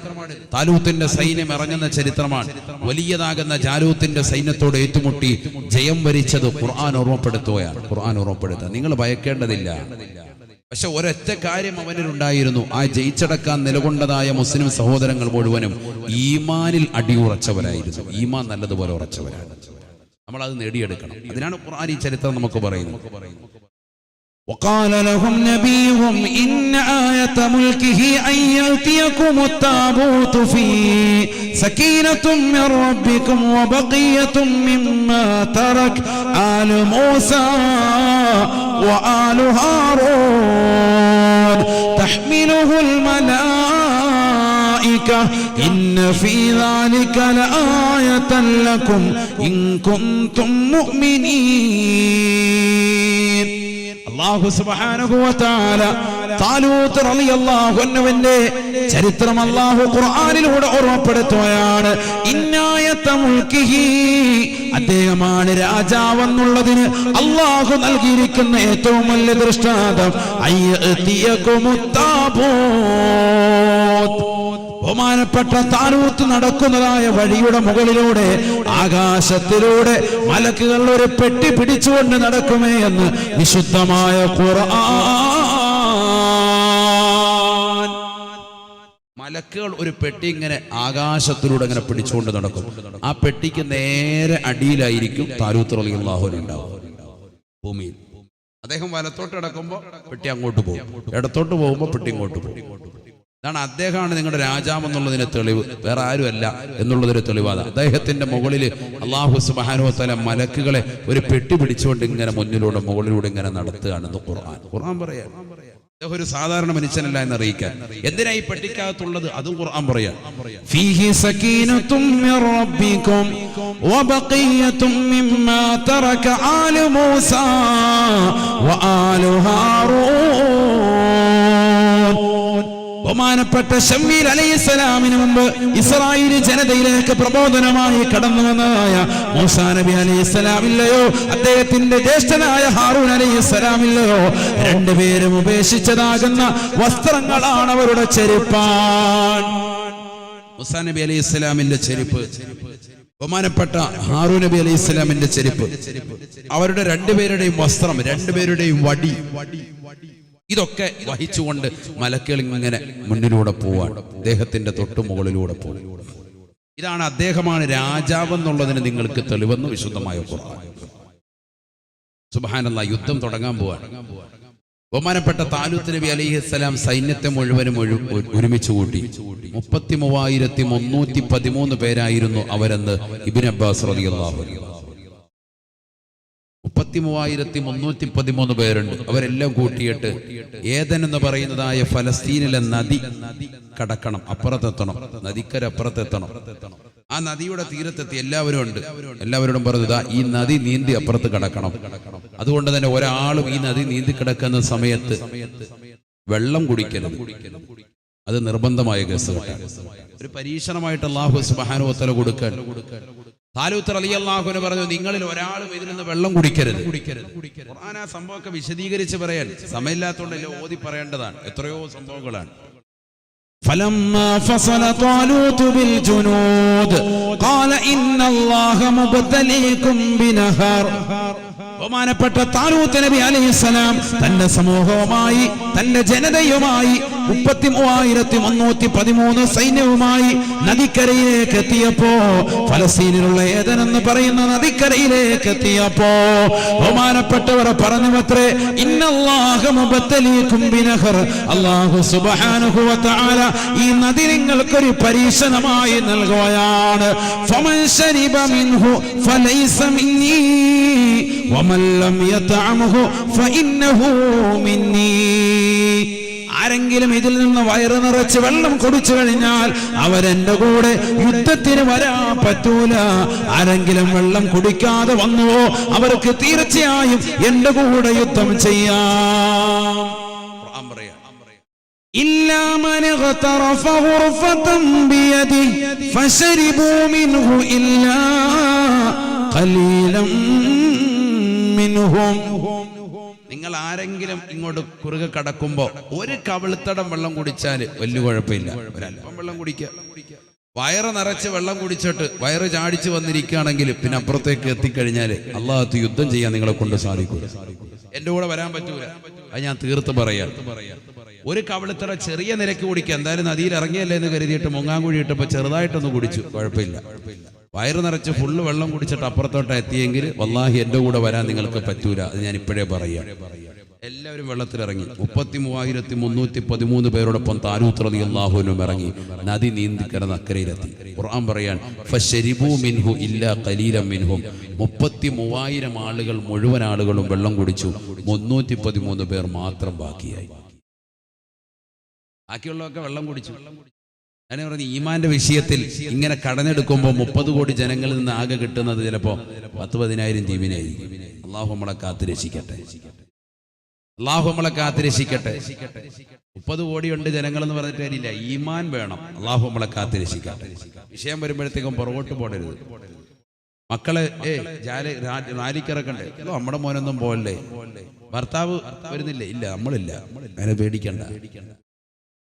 താലൂത്തിന്റെ സൈന്യം ഇറങ്ങുന്ന ചരിത്രമാണ്. വലിയതാകുന്ന ജാലൂത്തിന്റെ സൈന്യത്തോട് ഏറ്റുമുട്ടി ജയം വരിച്ചത് ഖുർആൻ ഓർമ്മപ്പെടുത്തുകയാണ്. ഖുർആൻ ഓർമ്മപ്പെടുത്തുക, നിങ്ങൾ ഭയക്കേണ്ടതില്ല. പക്ഷെ ഒരൊറ്റ കാര്യം അവനിലുണ്ടായിരുന്നു. ആ ജയിച്ചടക്കാൻ നിലകൊണ്ടതായ മുസ്ലിം സഹോദരങ്ങൾ മുഴുവനും ഈമാനിൽ അടിയുറച്ചവരായിരുന്നു. ഈമാൻ നല്ലതുപോലെ ഉറച്ചവരാണ്. നമ്മൾ അത് നേടിയെടുക്കണം. അതിനാണ് ഖുർആൻ ഈ ചരിത്രം നമുക്ക് പറയുന്നത്. وقال لهم نبيهم إن آية ملكه أن يأتيكم التابوت فيه سكينة من ربكم وبقية مما ترك آل موسى وآل هارون تحمله الملائكة إن في ذلك لآية لكم إن كنتم مؤمنين. അല്ലാഹു സുബ്ഹാനഹു വ തആല താലൂത്ത് റളിയല്ലാഹു അൻഹുവിന്റെ ചരിത്രം അല്ലാഹു ഖുർആനിലൂടെ ഓർമ്മപ്പെടുത്തുകയാണ്. ഇന്നായത മുൽക്കിഹി, അദ്ദേഹമാണ് രാജാവെന്നുള്ളതിന് അല്ലാഹു നൽകിയിരിക്കുന്ന ഏറ്റവും വലിയ ദൃഷ്ടാന്തം അയ്യതിയകുമുത് താബൂത്ത്. ബഹുമാനപ്പെട്ട താലൂത്ത് നടക്കുന്നതായ വഴിയുടെ മുകളിലൂടെ ആകാശത്തിലൂടെ മലക്കുകൾ ഒരു പെട്ടി പിടിച്ചുകൊണ്ട് നടക്കുമേ എന്ന് വിശുദ്ധമായ ഖുർആൻ. മലക്കുകൾ ഒരു പെട്ടി ഇങ്ങനെ ആകാശത്തിലൂടെ ഇങ്ങനെ പിടിച്ചുകൊണ്ട് നടക്കും. ആ പെട്ടിക്ക് നേരെ അടിയിലായിരിക്കും താലൂത്ത് റളിയല്ലാഹു അൻഹു ഉണ്ടാവും, ഭൂമിയിൽ. അദ്ദേഹം വലത്തോട്ട് കിടക്കുമ്പോൾ പെട്ടി അങ്ങോട്ട് പോകും, ഇടത്തോട്ട് പോകുമ്പോൾ പെട്ടി ഇങ്ങോട്ട് പോകും. ഇതാണ് അദ്ദേഹമാണ് നിങ്ങളുടെ രാജാവെന്നുള്ളതിന് തെളിവ്, വേറെ ആരുമല്ല എന്നുള്ളതൊരു തെളിവാണ്. അദ്ദേഹത്തിന്റെ മുകളിൽ അല്ലാഹു സുബ്ഹാനഹു വ തആല മലക്കുകളെ ഒരു പെട്ടി പിടിച്ചുകൊണ്ട് ഇങ്ങനെ മുന്നിലൂടെ മുകളിലൂടെ ഇങ്ങനെ നടത്തുകയാണെന്ന് ഖുർആൻ പറയാം. അദ്ദേഹം ഒരു സാധാരണ മനുഷ്യനല്ല എന്ന് അറിയിക്കാൻ. എന്തിനാ ഈ പെട്ടിക്കകത്തുള്ളത് അതും ഖുർആൻ പറയാം. ഫീഹി സകീനത്തും മിർ റബ്ബികും വബഖിയത്തും മിമ്മാ തറക ആലു മൂസാ വആലു ഹാറൂൻ. ബഹുമാനപ്പെട്ട ശമൂവേൽ അലൈഹിസ്സലാമിന് മുമ്പ് ഇസ്രായേൽ ജനതയിലേക്ക് പ്രബോധനമായി കടന്നു വന്നതായ മൂസാ നബി അലൈഹിസ്സലാമില്ലയോ, അദ്ദേഹത്തിന്റെ ജ്യേഷ്ഠനായ ഹാറൂൻ അലൈഹിസ്സലാമില്ലയോ, രണ്ടുപേരും ഉപേക്ഷിച്ചതാകുന്ന വസ്ത്രങ്ങളാണ് അവരുടെ ചെരുപ്പാൻ. മൂസാ നബി അലൈഹിസ്സലാമിന്റെ ചെരുപ്പ്, ബഹുമാനപ്പെട്ട ഹാറൂൻ നബി അലൈഹിസ്സലാമിന്റെ ചെരുപ്പ്, അവരുടെ രണ്ടുപേരുടെയും വസ്ത്രം, രണ്ടുപേരുടെയും വടി, ഇതൊക്കെ വഹിച്ചുകൊണ്ട് മലക്കുകൾ ഇങ്ങനെ മുന്നിലൂടെ പോവാൻ, അദ്ദേഹത്തിന്റെ തൊട്ടു മുകളിലൂടെ പോകും. ഇതാണ് അദ്ദേഹമാണ് രാജാവെന്നുള്ളതിന് നിങ്ങൾക്ക് തെളിവെന്ന് വിശുദ്ധമായ ഖുർആൻ. സുബ്ഹാനല്ലാഹ്, യുദ്ധം തുടങ്ങാൻ പോവാൻ. ബഹുമാനപ്പെട്ട താലൂത്ത് നബി അലൈഹിസ്സലാം സൈന്യത്തെ മുഴുവനും ഒരുമിച്ച് കൂട്ടി. 33,313 പേരായിരുന്നു അവരെന്ന് ഇബ്നു അബ്ബാസ് റളിയല്ലാഹു അൻഹു. 33,313 പേരുണ്ട്. അവരെല്ലാം കൂട്ടിയിട്ട് ഏദൻ എന്ന് പറയുന്നതായ ഫലസ്തീനിലെ നദി കടക്കണം, അപ്പുറത്തെത്തണം, നദിക്കര അപ്പുറത്തെത്തണം. ആ നദിയുടെ തീരത്തെത്തി എല്ലാവരും ഉണ്ട്. എല്ലാവരോടും പറഞ്ഞു, ഇതാ ഈ നദി നീന്തി അപ്പുറത്ത് കടക്കണം. അതുകൊണ്ട് തന്നെ ഒരാളും ഈ നദി നീന്തി കിടക്കുന്ന സമയത്ത് വെള്ളം കുടിക്കരുത്. അത് നിർബന്ധമായ കേസ്. ഒരു പരീക്ഷണമായിട്ട് അല്ലാഹു സുബ്ഹാനഹു വ തആല കൊടുക്കാൻ. താലൂത്ത് റളിയല്ലാഹു അൻഹു പറഞ്ഞു, നിങ്ങളിൽ ഒരാളും ഇതിൽ നിന്ന് വെള്ളം കുടിക്കരുത്. ഖുർആൻ ആ സംഭവമൊക്കെ വിശദീകരിച്ച് പറയാൻ സമയമില്ലാത്തതുകൊണ്ടല്ലേ ഓതി പറയേണ്ടതാണ്. എത്രയോ സംഭവങ്ങളാണ്. فلما فصل طالوت بالجنود قال إن الله مبتليكم بنهر. ബഹുമാനപ്പെട്ട താലൂത്ത് നബി അലൈഹിസ്സലാം തന്റെ സമൂഹവുമായി, തന്റെ ജനതയുമായി 33,313 സൈന്യവുമായി നദിക്കരയിലേക്ക് എത്തിയപ്പോ, ഫലസ്തീനിലുള്ള ഏദൻ എന്ന് പറയുന്ന നദിക്കരയിലേക്ക് എത്തിയപ്പോ ബഹുമാനപ്പെട്ടവർ പറഞ്ഞുവത്രേ, ഇന്നല്ലാഹ മുബത്തലീകും ബിനഹർ, അല്ലാഹു സുബ്ഹാനഹു വ തആല ഈ നദി നിങ്ങൾക്കൊരു പരീക്ഷണമായി നൽകുകയാണ്. ഫമൻ ശരിബ മിൻഹു ഫലൈസ മിന്നീ വമൻ ലം യതഅമഹു ഫഇന്നഹു മിന്നീ. ആരെങ്കിലും ഇതിൽ നിന്ന് വയറ് നിറച്ച് വെള്ളം കുടിച്ചു കഴിഞ്ഞാൽ അവരെന്റെ കൂടെ യുദ്ധത്തിന് വരാൻ പറ്റൂല. ആരെങ്കിലും വെള്ളം കുടിക്കാതെ വന്നുവോ അവർക്ക് തീർച്ചയായും എന്റെ കൂടെ യുദ്ധം ചെയ്യാം. إلا من اغترف غرفة بيده فشربوا منه إلا قليلا منهم. നിങ്ങൾ ആരെങ്കിലും ഇങ്ങോട്ട് കുറുകെ കടക്കുമ്പോ ഒരു കവിൾത്തടം വെള്ളം കുടിച്ചാൽ വലിയ കുഴപ്പമില്ല. ഒരല്പം വെള്ളം കുടിക്കുക, വയറ് നിറച്ച് വെള്ളം കുടിച്ചിട്ട് വയറ് ചാടിച്ച് വന്നിരിക്കുകയാണെങ്കിൽ പിന്നെ അപ്പുറത്തേക്ക് എത്തിക്കഴിഞ്ഞാൽ അള്ളാഹത്ത് യുദ്ധം ചെയ്യാൻ നിങ്ങളെ കൊണ്ട് സാധിക്കൂല. എന്റെ കൂടെ വരാൻ പറ്റൂല. അത് ഞാൻ തീർത്ത് പറയാം. ഒരു കവിളിത്തറ ചെറിയ നിരക്ക് കുടിക്കുക. എന്തായാലും നദിയിൽ ഇറങ്ങിയല്ലേ എന്ന് കരുതിയിട്ട് മുങ്ങാങ്കുഴി ഇട്ടപ്പോൾ ചെറുതായിട്ടൊന്ന് കുടിച്ചു, കുഴപ്പമില്ല. വയറ് നിറച്ച് ഫുള്ള് വെള്ളം കുടിച്ചിട്ട് അപ്പുറത്തോട്ട് എത്തിയെങ്കിൽ വല്ലാഹി എന്റെ കൂടെ വരാൻ നിങ്ങൾക്ക് പറ്റൂല. അത് ഞാൻ ഇപ്പോഴേ പറയാം. എല്ലാവരും വെള്ളത്തിലിറങ്ങി. 33,313 പേരോടൊപ്പം താലൂത്ത് റളിയല്ലാഹു അൻഹു ഇറങ്ങി നദി നീന്തി കിടന്ന് അക്കരയിലെത്തി. ഖുർആൻ പറയാൻ ഫശരിബൂ മിൻഹു ഇല്ലാ ഖലീലൻ മിൻഹും 33,000 ആളുകൾ മുഴുവൻ ആളുകളും വെള്ളം കുടിച്ചു. 313 പേർ മാത്രം ബാക്കിയായി. ബാക്കിയുള്ളവരൊക്കെ വെള്ളം കുടിച്ചു. ഞാൻ പറഞ്ഞു ഈമാന്റെ വിഷയത്തിൽ ഇങ്ങനെ കടന്നെടുക്കുമ്പോൾ 30 കോടി ജനങ്ങളിൽ നിന്ന് ആകെ കിട്ടുന്നത് ചിലപ്പോ 10,000-10,000 ജീവനായിരിക്കും. അള്ളാഹു നമ്മളെ കാത്തുരക്ഷിക്കട്ടെ. അള്ളാഹു നമ്മളെ കാത്തുരക്ഷിക്കട്ടെ. 30 കോടിയുണ്ട് ജനങ്ങൾ എന്ന് പറഞ്ഞിട്ട് കാര്യമില്ല. ഈമാൻ വേണം. അള്ളാഹു നമ്മളെ കാത്തുരക്ഷിക്കട്ടെ. വിഷയം വരുമ്പോഴത്തേക്കും പുറകോട്ട് പോടരുത്. മക്കളെ റാലിക്കിറക്കണ്ടേ? നമ്മുടെ മോനൊന്നും പോകല്ലേ. ഭർത്താവ് വരുന്നില്ലേ? ഇല്ല, നമ്മളില്ല. അങ്ങനെ പേടിക്കണ്ട.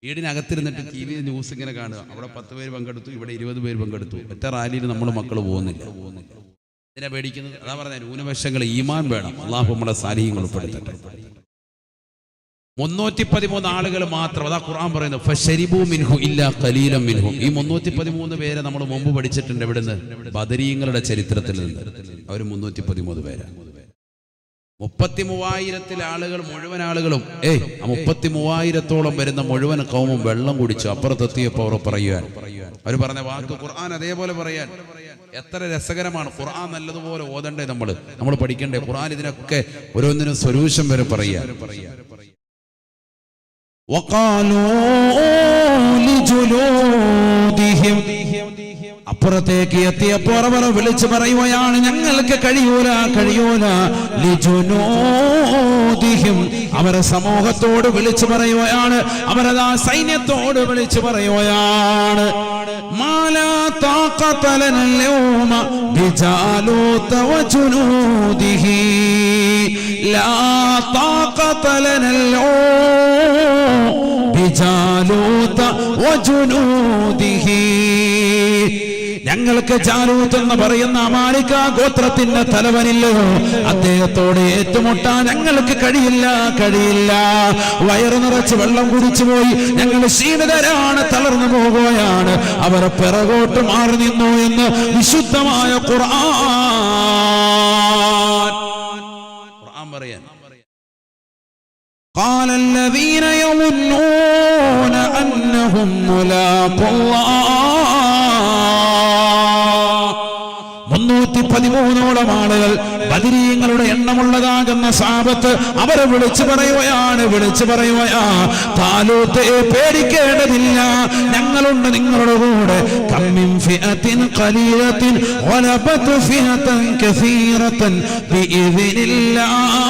വീടിനകത്തിരുന്നിട്ട് TV ന്യൂസ് ഇങ്ങനെ കാണുക. അവിടെ 10 പേര് പങ്കെടുത്തു, ഇവിടെ 20 പേര് പങ്കെടുത്തു. ഒറ്റ റാലിയിൽ നമ്മുടെ മക്കൾ പോകുന്നില്ല. ഇതിനെ പേടിക്കുന്നത്? അതാ പറഞ്ഞ ന്യൂനപക്ഷങ്ങൾ ഈമാൻ വേണം. അള്ളാഹു നമ്മളെ സാലിഹ്യങ്ങൾ ഉൾപ്പെടുത്തട്ടെ. 313 ആളുകൾ മാത്രം. അതാ ഖുർആൻ പറയുന്നത് ഫശരിബൂ മിൻഹു ഇല്ലാ ഖലീലൻ മിൻഹും. ഈ 313 പേരെ നമ്മൾ മുമ്പ് പഠിച്ചിട്ടുണ്ട്. എവിടുന്ന്? ബദരീങ്ങളുടെ ചരിത്രത്തിൽ നിന്ന്. അവർ 313 പേര്. 33,000 ആളുകൾ മുഴുവൻ ആളുകളും 33,000-ഓളം വരുന്ന മുഴുവൻ കൗമും വെള്ളം കുടിച്ചു. അപ്പുറത്തെത്തിയപ്പോൾ അവർ പറയാൻ, അവർ പറഞ്ഞ വാക്ക് ഖുർആൻ അതേപോലെ പറയാൻ. എത്ര രസകരമാണ്. ഖുർആൻ നല്ലതുപോലെ ഓതണ്ടേ? നമ്മൾ പഠിക്കണ്ടേ? ഖുർആൻ ഇതിനൊക്കെ ഓരോന്നിനും സൊല്യൂഷൻ വരെ പറയാൻ. അപ്പുറത്തേക്ക് എത്തിയപ്പോൾ അവർ വിളിച്ചു പറയുകയാണ്, ഞങ്ങൾക്ക് കഴിയൂല. ലിജുനൂദിഹിം, അവരെ സമൂഹത്തോട് വിളിച്ചു പറയുകയാണ്. അവരതാ സൈന്യത്തോട് വിളിച്ചു പറയുകയാണ്, മാലാ താഖത ലനൽ യൗമ ബിജാലൂത വജുനൂദിഹി, ലാ താഖത ലനൽ യൗമ ബിജാലൂത വജുനൂദിഹി. ഞങ്ങൾക്ക് ജാലൂത്ത് എന്ന് പറയുന്ന അമാലിക ഗോത്രത്തിന്റെ തലവനില്ലയോ, അദ്ദേഹത്തോട് ഏറ്റുമുട്ടാൻ ഞങ്ങൾക്ക് കഴിയില്ല. വയറു നിറച്ച് വെള്ളം കുടിച്ചു പോയി ഞങ്ങൾ ക്ഷീണിതരാണ്, തളർന്നു പോകുകയാണ്. അവർ പിറകോട്ട് മാറി നിന്നു എന്ന് വിശുദ്ധമായ ഖുർആൻ പറയാൻ. قال الذين يظنون أنهم ملاقو الله 313 ആളുകൾ ബദരീങ്ങളുടെ എണ്ണമുള്ളതാകുന്ന സഹാബത്ത് അവരെ വിളിച്ചു പറയുകയാ, താലൂത്തെ പേടിക്കേണ്ടതില്ല, ഞങ്ങളുണ്ട് നിങ്ങളുടെ കൂടെ. കമ്മിൻ ഫിഅത്തിൻ ഖലീലത്തിൻ വലബത് ഫിഅതൻ കസീറതൻ ബിഇذനില്ലാഹ്.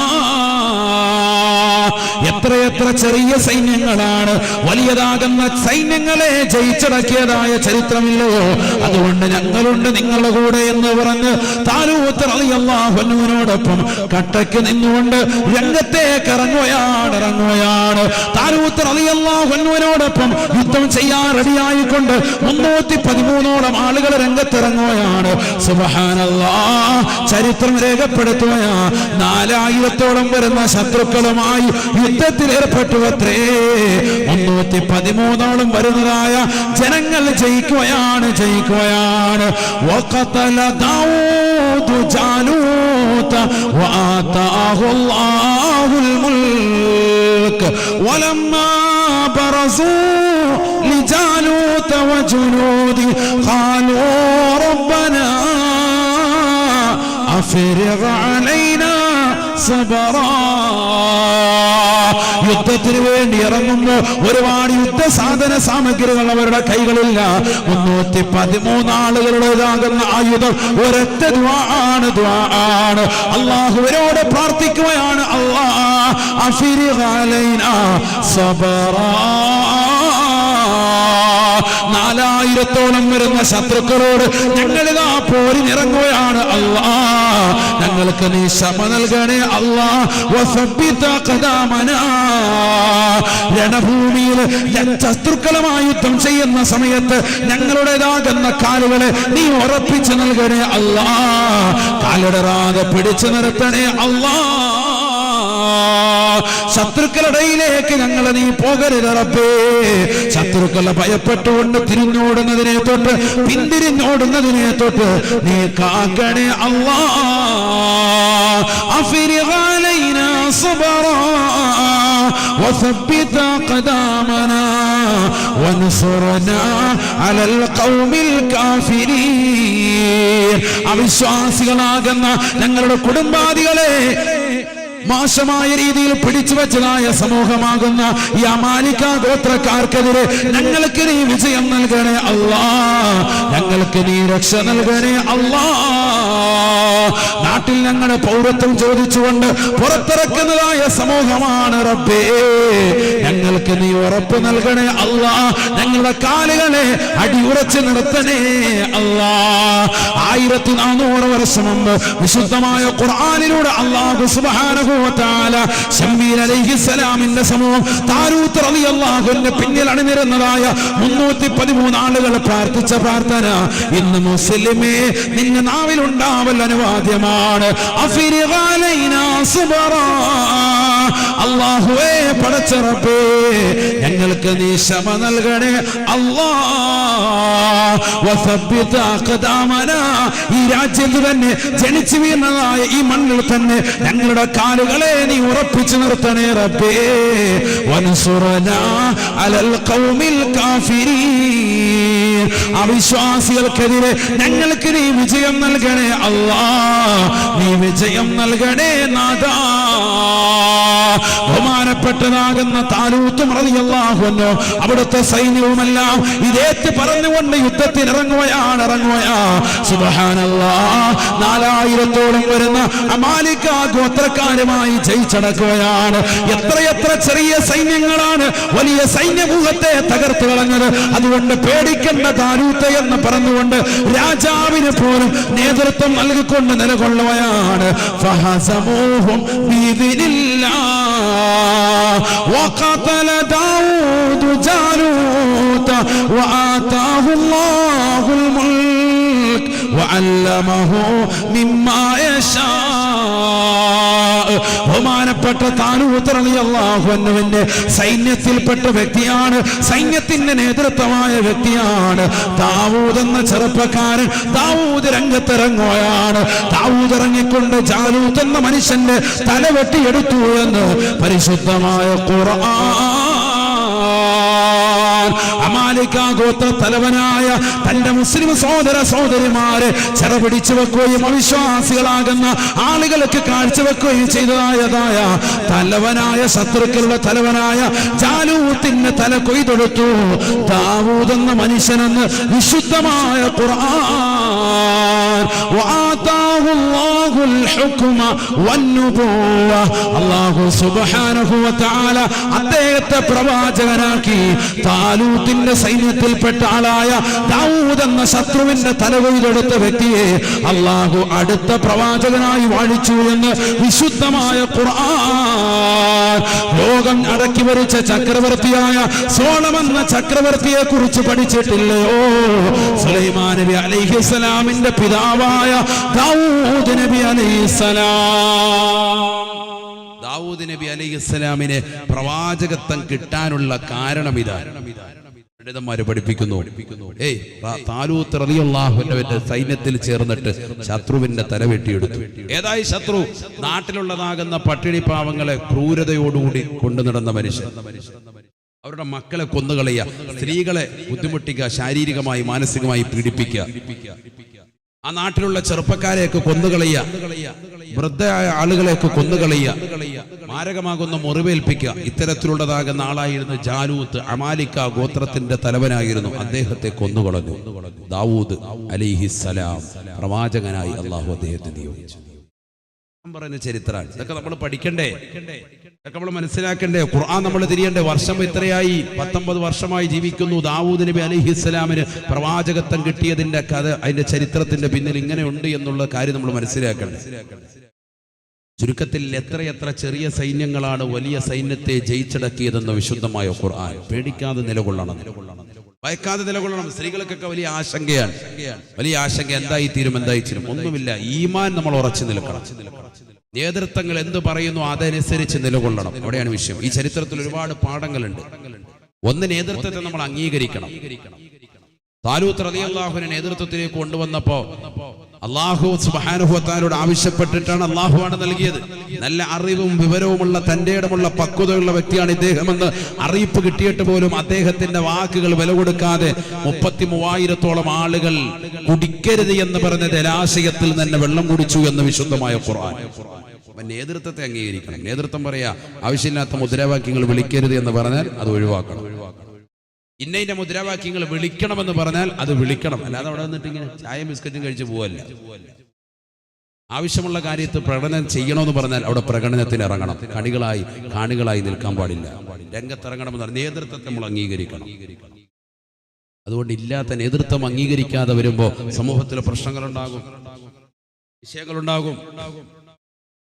എത്രയെത്ര ചെറിയ സൈന്യങ്ങളാണ് വലിയതാകുന്ന സൈന്യങ്ങളെ ജയിച്ചടക്കിയതായ ചരിത്രമില്ലയോ? അതുകൊണ്ട് ഞങ്ങളുണ്ട് നിങ്ങളുടെ കൂടെ എന്ന് പറഞ്ഞ് താലൂത്ത് റളിയല്ലാഹു അൻഹുവിനോടൊപ്പം കട്ടയ്ക്ക് നിന്നുകൊണ്ട് രംഗത്തേക്ക് ഇറങ്ങുകയാണ്. താലൂത്ത് റളിയല്ലാഹു അൻഹുവിനോടൊപ്പം യുദ്ധം ചെയ്യാൻ റെഡിയായിക്കൊണ്ട് 313 ആളുകൾ രംഗത്തിറങ്ങുകയാണ്. സുബ്ഹാനല്ലാഹ്, ചരിത്രം രേഖപ്പെടുത്തുകയാ. 4000-ഓളം വരുന്ന ശത്രുക്കളുമായി യുദ്ധത്തിൽ ഏർപ്പെട്ടു അത്രേ. 313 വരുന്നതായ ജനങ്ങൾ ജയിക്കുകയാണ്. വഖതല ദാവൂദ് ജാലൂത വആതാഹു അല്ലാഹുൽ മുൽക്ക് വലമ്മാ ബറസൂ ലിജാലൂത വജുനൂദി ഖാലൂ റബ്ബനാ അഫ്രിഗ് അലൈനാ സബറാ. യുദ്ധത്തിന് വേണ്ടി ഇറങ്ങുമ്പോൾ ഒരുപാട് യുദ്ധ സാധന സാമഗ്രികൾ അവരുടെ കൈകളില്ല. 313 ആളുകളുടേതാകുന്ന ആയുധം ഒരൊറ്റ ദുആണ്. അല്ലാഹുവിനോട് പ്രാർത്ഥിക്കുകയാണ്, അല്ലാഹ് അഫ്രിഗ് അലൈനാ സബറാ. 4000-ഓളം വരുന്ന ശത്രുക്കളോട് ഞങ്ങളിതാ പോരിനിറങ്ങുകയാണ് അല്ലാ. ഞങ്ങൾക്ക് നീ ക്ഷമ നൽകണേ അല്ലാ. വസബ്ബിത ഖദാമനാ, രണഭൂമിയിൽ ശത്രുക്കളുമായി യുദ്ധം ചെയ്യുന്ന സമയത്ത് ഞങ്ങളുടേതാകുന്ന കാലുകളെ നീ ഉറപ്പിച്ചു നൽകണേ അല്ലാ. കാലിടറാതെ പിടിച്ചു നിർത്തണേ അല്ലാ. ശത്രുക്കളുടെയിലേക്ക് ഞങ്ങളെ നീ പോകരുത് റബ്ബേ. ശത്രുക്കളെ ഭയപ്പെട്ടുകൊണ്ട് തിരിഞ്ഞോടുന്നതിനെ തൊട്ട് പിന്തിരിഞ്ഞോടുന്നതിനെ തൊട്ട് നീ കാക്കണേ അല്ലാ. അഫ്രിഗ് അലൈനാ സബ്റാ വസബ്ബിത ഖദാമനാ വൻസുർനാ അലൽ ഖൗമിൽ കാഫിരീൻ. അവിശ്വാസികളാകുന്ന ഞങ്ങളുടെ കുടുംബാദികളെ മോശമായ രീതിയിൽ പിടിച്ചു വച്ചതായ സമൂഹമാകുന്ന ഈ അമാലിക ഗോത്രക്കാർക്കെതിരെ ഞങ്ങൾക്ക് നീ വിജയം നൽകണേ അല്ലാ. ഞങ്ങൾക്ക് നീ രക്ഷ നൽകണേ അല്ലാ. നാട്ടിൽ ഞങ്ങളുടെ പൗരത്വം ചോദിച്ചുകൊണ്ട് പുറത്തിറക്കുന്നതായ സമൂഹമാണ് റബ്ബേ. ഞങ്ങൾക്ക് നീ ഉറപ്പ് നൽകണേ അല്ലാ. ഞങ്ങളുടെ കാലുകളെ അടിയുറച്ച് നിർത്തണേ അല്ലാ. 1400 വർഷം മുമ്പ് വിശുദ്ധമായ ഖുർആനിലൂടെ അല്ലാഹു സുബ്ഹാനഹു വ തആല ശമീൽ അലൈഹിസ്സലാമിന്റെ സമൂഹം താലൂത്ത് റളിയല്ലാഹുവിന്റെ പിന്നിൽ അണിനിരന്നതായ 313 ആളുകൾ പ്രാർത്ഥിച്ച പ്രാർത്ഥന ഇന്ന് മുസ്ലിമേ നിന്റെ നാവിലുണ്ടാവൽ അനിവാര്യമാണ്. അഫ്രിഗ് അലൈനാ സബ്റാ, അല്ലാഹുവേ പടച്ച റബ്ബേ ഞങ്ങൾക്ക് നീ ക്ഷമ നൽകണേ അല്ലാ. വസബ്ബിത ഖദാമനാ, ഈ രാജ്യത്ത് തന്നെ ജനിച്ചു വീണതായ ഈ മണ്ണിൽ തന്നെ ഞങ്ങളുടെ കാലുകളെ നീ ഉറപ്പിച്ചു നിർത്തണേ റബ്ബേ. വൻസുർനാ അലൽ ഖൗമിൽ കാഫിരീൻ, അവിശ്വാസികൾക്കെതിരെ ഞങ്ങൾക്ക് നീ വിജയം നൽകണേ അല്ലാ. നീ വിജയം നൽകണേ നാഥാ. ബഹുമാനപ്പെട്ടതാകുന്ന താലൂത്ത് റളിയല്ലാഹു അൻഹു അവിടുത്തെ സൈന്യവുമെല്ലാം ഇതേറ്റ് പറഞ്ഞുകൊണ്ട് യുദ്ധത്തിന് ഇറങ്ങുകയാണ്. സുബ്ഹാനല്ലാഹ്, 4000-ഓളം വരുന്ന അമാലിക ഗോത്രക്കാരുമായി ജയിച്ചടക്കുകയാണ്. എത്രയെത്ര ചെറിയ സൈന്യങ്ങളാണ് വലിയ സൈന്യവ്യൂഹത്തെ തകർത്തു കളഞ്ഞത്. അതുകൊണ്ട് പേടിക്കേണ്ട താലൂത്ത് എന്ന് പറഞ്ഞുകൊണ്ട് രാജാവിന് പോലും നേതൃത്വം നൽകിക്കൊണ്ട് നിലകൊള്ളുകയാണ്. ഫഹസമൂഹും ബിഇذനില്ലാഹ് വഖതല ദാവൂദ് ജാലൂത വആതാഹുല്ലാഹുൽ മുൽക് വഅല്ലമഹു മിമ്മാ യശാ. ബഹുമാനപ്പെട്ട താലൂത്ത് റളിയല്ലാഹു അൻഹുവിന്റെ സൈന്യത്തിൽപ്പെട്ട വ്യക്തിയാണ്, സൈന്യത്തിന്റെ നേതൃത്വമായ വ്യക്തിയാണ് ദാവൂദ് എന്ന ചെറുപ്പക്കാരൻ. ദാവൂദ് രംഗത്തിറങ്ങുകയാണ്. ദാവൂദ് ഇറങ്ങിക്കൊണ്ട് ജാലൂത്ത് എന്ന മനുഷ്യന്റെ തല വെട്ടിയെടുത്തു എന്ന് പരിശുദ്ധമായ ഖുർആൻ. അമാലിക ഗോത്ര തലവനായ തന്റെ മുസ്ലിം സഹോദര സഹോദരിമാരെ ചെറുപിടിച്ചു വെക്കുകയും അവിശ്വാസികളാകുന്ന ആളുകൾക്ക് കാഴ്ചവെക്കുകയും ചെയ്തതായതായ തലവനായ ശത്രുക്കളുടെ തലവനായ ജാലൂത്തിന്റെ തല കൊയ്തെടുത്തു ദാവൂദ് എന്ന മനുഷ്യനെന്ന് വിശുദ്ധമായ ഖുർആൻ. വആതാഹുല്ലാഹുൽ ഹുക്മ വന്നുബുവ്വ, അല്ലാഹു സുബ്ഹാനഹു വ തആല അദ്ദേഹത്തെ പ്രവാചകനാക്കി. താലൂത്തിന്റെ സൈന്യത്തിൽപ്പെട്ട ആളായ ദാവൂദ് എന്ന ശത്രുവിന്റെ തല കൊയ്തെടുത്ത വ്യക്തിയെ അല്ലാഹു അടുത്ത പ്രവാചകനായി വാഴിച്ചു എന്ന് വിശുദ്ധമായ ഖുർആൻ. ലോകം അടക്കി ഭരിച്ച ചക്രവർത്തിയായ സോളമൻ എന്ന ചക്രവർത്തിയെ കുറിച്ച് പഠിച്ചിട്ടില്ലയോ? സുലൈമാൻ നബി അലൈഹിസ്സലാമിന്റെ പിതാവായ ദാവൂദ് നബി അലൈഹിസ്സലാം. ദാവൂദ് നബി അലൈഹിസ്സലാമിനെ പ്രവാചകത്വം കിട്ടാനുള്ള കാരണം ഇതാണ്. പണ്ഡിതന്മാര് പഠിപ്പിക്കുന്നു, താലൂത്ത് റളിയല്ലാഹു അൻഹുവിന്റെ സൈന്യത്തിൽ ചേർന്നിട്ട് ശത്രുവിന്റെ തല വെട്ടിയെടുത്തു. ഏതായി ശത്രു? നാട്ടിലുള്ളതാകുന്ന പട്ടിണി പാവങ്ങളെ ക്രൂരതയോടുകൂടി കൊണ്ടു നടന്ന മനുഷ്യൻ. അവരുടെ മക്കളെ കൊന്നുകളയുക, സ്ത്രീകളെ ബുദ്ധിമുട്ടിക്കുക, ശാരീരികമായി മാനസികമായി പീഡിപ്പിക്കുക. ആ നാട്ടിലുള്ള ചെറുപ്പക്കാരെയൊക്കെ കൊന്നുകളയുക, വൃദ്ധയായ ആളുകളെയൊക്കെ കൊന്നുകളയുക, മാരകമാകുന്ന മുറിവേൽപ്പിക്കുക. ഇത്തരത്തിലുള്ളതാകുന്ന ആളായിരുന്നു ജാലൂത്ത്. അമാലിക ഗോത്രത്തിന്റെ തലവനായിരുന്നു. അദ്ദേഹത്തെ കൊന്നുകളഞ്ഞു. ദാവൂദ് അലൈഹിസ്സലാം പ്രവാചകനായി അള്ളാഹു അദ്ദേഹത്തെ നിയോഗിച്ചു. പറയുന്ന ചരിത്രമാണ്. ഇതൊക്കെ നമ്മൾ പഠിക്കണ്ടേ? ഇതൊക്കെ നമ്മൾ മനസ്സിലാക്കണ്ടേ. ഖുർആൻ നമ്മൾ തിരിയണ്ടേ. വർഷം എത്രയായി? 19 വർഷമായി ജീവിക്കുന്നു. ദാവൂദ് നബി അലൈഹിസ്സലാമിന് പ്രവാചകത്വം കിട്ടിയതിന്റെ കഥ, അതിന്റെ ചരിത്രത്തിന്റെ പിന്നിൽ ഇങ്ങനെ ഉണ്ട് എന്നുള്ള കാര്യം നമ്മൾ മനസ്സിലാക്കണ്ടേ. ചുരുക്കത്തിൽ എത്രയെത്ര ചെറിയ സൈന്യങ്ങളാണ് വലിയ സൈന്യത്തെ ജയിച്ചടക്കിയതെന്ന വിശുദ്ധമായ ഖുർആൻ. പേടിക്കാതെ നിലകൊള്ളണം, ഭയക്കാതെ നിലകൊള്ളണം. സ്ത്രീകൾക്കൊക്കെ വലിയ ആശങ്കയാണ്, വലിയ ആശങ്ക. എന്തായിത്തീരും ഒന്നുമില്ല. ഈമാൻ നമ്മൾ ഉറച്ചു നിൽക്കണം. നേതൃത്വങ്ങൾ എന്ത് പറയുന്നു അതനുസരിച്ച് നിലകൊള്ളണം. അവിടെയാണ് വിഷയം. ഈ ചരിത്രത്തിൽ ഒരുപാട് പാഠങ്ങളുണ്ട്. ഒന്ന്, നേതൃത്വത്തെ നമ്മൾ അംഗീകരിക്കണം. താലൂത്ത് റളിയല്ലാഹുവിനെ നേതൃത്വത്തിലേക്ക് കൊണ്ടുവന്നപ്പോ അല്ലാഹു സുബ്ഹാനഹു വ തആലയോട് ആവശ്യപ്പെട്ടിട്ടാണ്. അല്ലാഹുവാണ് നൽകിയത്. നല്ല അറിവും വിവരവുമുള്ള തന്റെ ഇടമുള്ള പക്വതയുള്ള വ്യക്തിയാണ് ഇദ്ദേഹമെന്ന് അറിയിപ്പ് കിട്ടിയിട്ട് പോലും അദ്ദേഹത്തിന്റെ വാക്കുകൾ വില കൊടുക്കാതെ 33,000-ഓളം ആളുകൾ കുടിക്കരുത് എന്ന് പറഞ്ഞ ജലാശയത്തിൽ തന്നെ വെള്ളം കുടിച്ചു എന്ന് വിശുദ്ധമായ ഖുർആൻ. നേതൃത്വത്തെ അംഗീകരിക്കണം. നേതൃത്വം പറയാ ആവശ്യമില്ലാത്ത മുദ്രാവാക്യങ്ങൾ വിളിക്കരുത് എന്ന് പറഞ്ഞാൽ അത് ഒഴിവാക്കണം. ഇന്നതിന്റെ മുദ്രാവാക്യങ്ങൾ വിളിക്കണമെന്ന് പറഞ്ഞാൽ അത് വിളിക്കണം. അല്ലാതെ അവിടെ വന്നിട്ട് ഇങ്ങനെ ചായയും ബിസ്ക്കറ്റും കഴിച്ച് പോവല്ല. ആവശ്യമുള്ള കാര്യത്തിൽ പ്രകടനം ചെയ്യണമെന്ന് പറഞ്ഞാൽ അവിടെ പ്രകടനത്തിന് ഇറങ്ങണം. കാണികളായി നിൽക്കാൻ പാടില്ല. രംഗത്തിറങ്ങണമെന്ന് പറഞ്ഞാൽ നേതൃത്വത്തെ നമ്മൾ അംഗീകരിക്കണം. അതുകൊണ്ട് ഇല്ലാത്ത നേതൃത്വം അംഗീകരിക്കാതെ വരുമ്പോൾ സമൂഹത്തിൽ പ്രശ്നങ്ങളുണ്ടാകും, വിഷയങ്ങളുണ്ടാകും.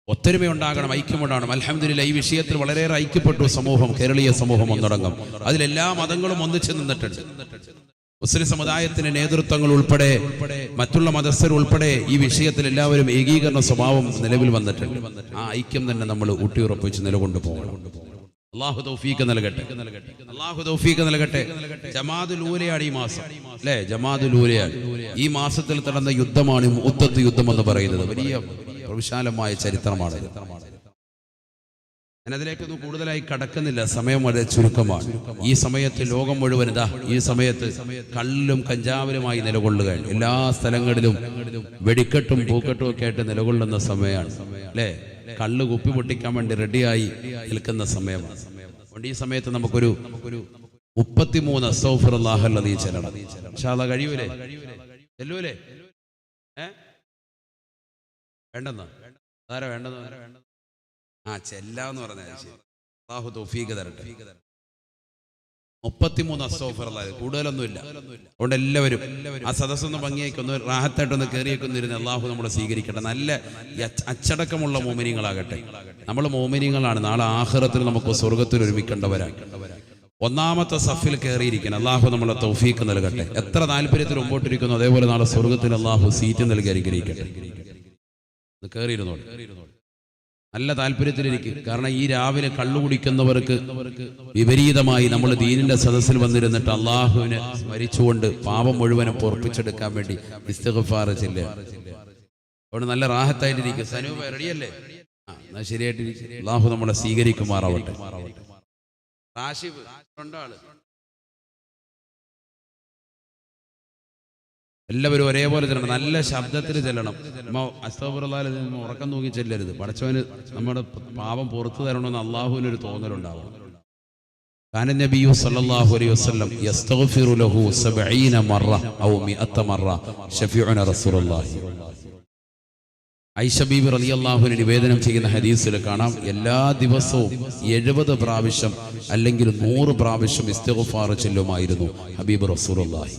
ഒത്തൊരുമയുണ്ടാകണം, ഐക്യമുണ്ടാകണം. അൽഹംദുലില്ലാഹ് ഈ വിഷയത്തിൽ വളരെയേറെ ഐക്യപ്പെട്ടു സമൂഹം, കേരളീയ സമൂഹം ഒന്നടങ്കം. അതിലെല്ലാ മതങ്ങളും ഒന്നിച്ചു നിന്നിട്ടുണ്ട്. മുസ്ലിം സമുദായത്തിന്റെ നേതൃത്വങ്ങൾ ഉൾപ്പെടെ മറ്റുള്ള മതസ്ഥർ ഉൾപ്പെടെ ഈ വിഷയത്തിൽ എല്ലാവരും ഏകീകരണ സ്വഭാവം നിലവിൽ വന്നിട്ടുണ്ട്. ആ ഐക്യം തന്നെ നമ്മൾ ഊട്ടിയുറപ്പിച്ച് നിലകൊണ്ടു പോകണം. അല്ലാഹു തൗഫീഖ് നൽകട്ടെ, അല്ലാഹു തൗഫീഖ് നൽകട്ടെ. ജമാഅത്തുൽ ഊലയാണ് ഈ മാസം, അല്ലേ? ജമാഅത്തുൽ ഊലയാണ്. ഈ മാസത്തിൽ നടന്ന യുദ്ധമാണ് മുഅത്തത്ത് യുദ്ധം എന്ന് പറയുന്നത്. വലിയ വിശാലമായ ചരിത്രമാണ്. ഞാനതിലേക്കൊന്നും കൂടുതലായി കടക്കുന്നില്ല, സമയം വളരെ ചുരുക്കമാണ്. ഈ സമയത്ത് ലോകം മുഴുവൻ ഈ സമയത്ത് കള്ളിലും കഞ്ചാവിലുമായി നിലകൊള്ളുകയാണ്. എല്ലാ സ്ഥലങ്ങളിലും വെടിക്കെട്ടും പൂക്കെട്ടും ഒക്കെ ആയിട്ട് നിലകൊള്ളുന്ന സമയമാണ്, അല്ലേ? കള്ള് കുപ്പി പൊട്ടിക്കാൻ വേണ്ടി റെഡിയായി നിൽക്കുന്ന സമയമാണ്. അതുകൊണ്ട് ഈ സമയത്ത് നമുക്കൊരു 33 അസ്തഗ്ഫിറുല്ലാഹല്ലദീ ചെല്ലണം. ഇൻഷാ അല്ലാഹ് കഴിയൂലേ? ചെല്ലൂലേ? വേണ്ടെന്നാ? ആരാ വേണ്ടെന്ന്? ചെല്ലാന്ന് പറഞ്ഞാൽ അല്ലാഹു തൗഫീഖ് തരട്ടെ. 33 അസ്തഗ്ഫിറുല്ലാഹ്, കൂടുതലൊന്നുമില്ല. അതുകൊണ്ട് എല്ലാവരും ആ സദസ്സൊന്ന് ഭംഗിയായിക്കൊന്ന് റാഹത്തായിട്ടൊന്ന് കയറിയേക്കൊന്നിരുന്ന് അല്ലാഹു നമ്മളെ സ്വീകരിക്കട്ടെ. നല്ല അച്ചടക്കമുള്ള മോമിനികളാകട്ടെ. നമ്മൾ മോമിനികളാണ്. നാളെ ആഖിറത്തിൽ നമുക്ക് സ്വർഗത്തിൽ ഒരുമിക്കേണ്ടവരാണ്. ഒന്നാമത്തെ സഫിൽ കയറിയിരിക്കണം. അല്ലാഹു നമ്മളെ തൗഫീഖ് നൽകട്ടെ. എത്ര താല്പര്യത്തിൽ മുമ്പോട്ടിരിക്കുന്നു അതേപോലെ നാളെ സ്വർഗത്തിൽ അല്ലാഹു സീറ്റ് നൽകി അനുഗ്രഹിക്കട്ടെ. കയറിയിരുന്നോളൂ, നല്ല താല്പര്യത്തിലിരിക്കും. കാരണം ഈ രാവിലെ കള്ളു കുടിക്കുന്നവർക്ക് വിപരീതമായി നമ്മൾ ദീനിന്റെ സദസ്സിൽ വന്നിരുന്നിട്ട് അള്ളാഹുവിനെ സ്മരിച്ചുകൊണ്ട് പാപം മുഴുവനും പൊറപ്പിച്ചെടുക്കാൻ വേണ്ടി ഇസ്തിഗ്ഫാർ ചെല്ലുക. അതുകൊണ്ട് നല്ല റാഹത്തായിട്ടിരിക്കും. സനൂപ റെഡിയല്ലേ? എന്നാ ശരിയായിട്ടിരിക്കും. അള്ളാഹു നമ്മളെ സ്വീകരിക്കുമാറാവട്ടെ. റാഷിബ് രണ്ടാള് എല്ലാവരും ഒരേപോലെ ചെല്ലണം, നല്ല ശബ്ദത്തിൽ ചെല്ലണം. അസ്തഗ്ഫിറുല്ലാഹ് ഉറക്കം തൂങ്ങി ചെല്ലരുത്. പടച്ചവന് നമ്മുടെ പാപം പുറത്തു തരണമെന്ന് അള്ളാഹുവിനൊരു തോന്നലുണ്ടാവണം. കാന നബിയു സല്ലല്ലാഹു അലൈഹി വസല്ലം യസ്തഗ്ഫിറു ലഹു 70 മറ ഔ 100 മറ ശഫീഉന റസൂലുള്ളാഹി. ഐഷ ബീബി റളിയല്ലാഹു അൻഹ നിവേദനം ചെയ്യുന്ന ഹദീസിൽ കാണാം, എല്ലാ ദിവസവും 70 പ്രാവശ്യം അല്ലെങ്കിൽ 100 പ്രാവശ്യം ഇസ്തിഗ്ഫാർ ചെല്ലുമായിരുന്നു ഹബീബ് റസൂലുള്ളാഹി.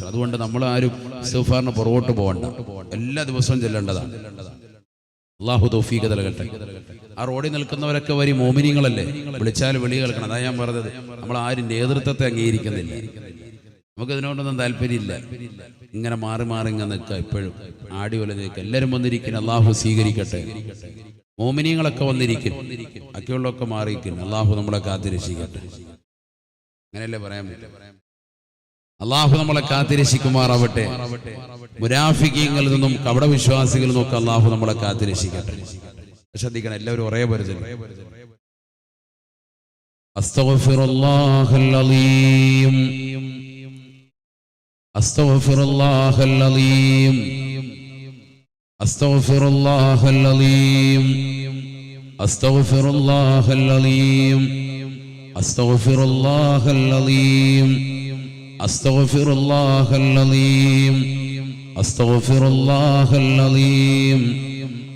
അതുകൊണ്ട് നമ്മൾ ആരും ഇസ്തിഗ്ഫാറിന് പുറകോട്ട് പോകണ്ട, എല്ലാ ദിവസവും ചെല്ലേണ്ടതാണ്. അല്ലാഹു തൗഫീഖ് നൽകട്ടെ. ആ റോഡിൽ നിൽക്കുന്നവരൊക്കെ വരി മോമിനിങ്ങളല്ലേ, വിളിച്ചാൽ വിളി കേൾക്കണം. അതാ ഞാൻ പറഞ്ഞത്, നമ്മൾ ആരും നേതൃത്വത്തെ അംഗീകരിക്കുന്നില്ല. നമുക്ക് ഇതിനോടൊന്നും താല്പര്യമില്ല. ഇങ്ങനെ മാറി ഇങ്ങനെ നിൽക്കുക, എപ്പോഴും ആടി വല നിൽക്കുക. എല്ലാവരും വന്നിരിക്കുന്നു. അല്ലാഹു സ്വീകരിക്കട്ടെ. മോമിനിങ്ങളൊക്കെ വന്നിരിക്കും, ബാക്കിയുള്ളതൊക്കെ മാറിയിരിക്കുന്നു. അല്ലാഹു നമ്മളെ കാത്തിരക്ഷിക്കട്ടെ. അങ്ങനെയല്ലേ പറയാൻ പറ്റും. അള്ളാഹു നമ്മളെ കാത്തിരക്ഷിക്കുമാറാവട്ടെ. മുനാഫിക്കീങ്ങളിൽ നിന്നും കപട വിശ്വാസികളിൽ നിന്നൊക്കെ അള്ളാഹു നമ്മളെ കാത്തിരക്ഷിക്കട്ടെ. ശ്രദ്ധിക്കണം, എല്ലാവരും ഒരേപോലെ ചെല്ലും. അസ്തഗ്ഫിറുല്ലാഹൽ അലീം, അസ്തഗ്ഫിറുല്ലാഹൽ അലീം, അസ്തഗ്ഫിറുല്ലാഹൽ അലീം, അസ്തഗ്ഫിറുല്ലാഹൽ അലീം, അസ്തഗ്ഫിറുല്ലാഹൽ അലീം, അസ്തഗ്ഫിറുല്ലാഹൽ അലീം, അസ്തഗ്ഫിറുല്ലാഹൽ അലീം,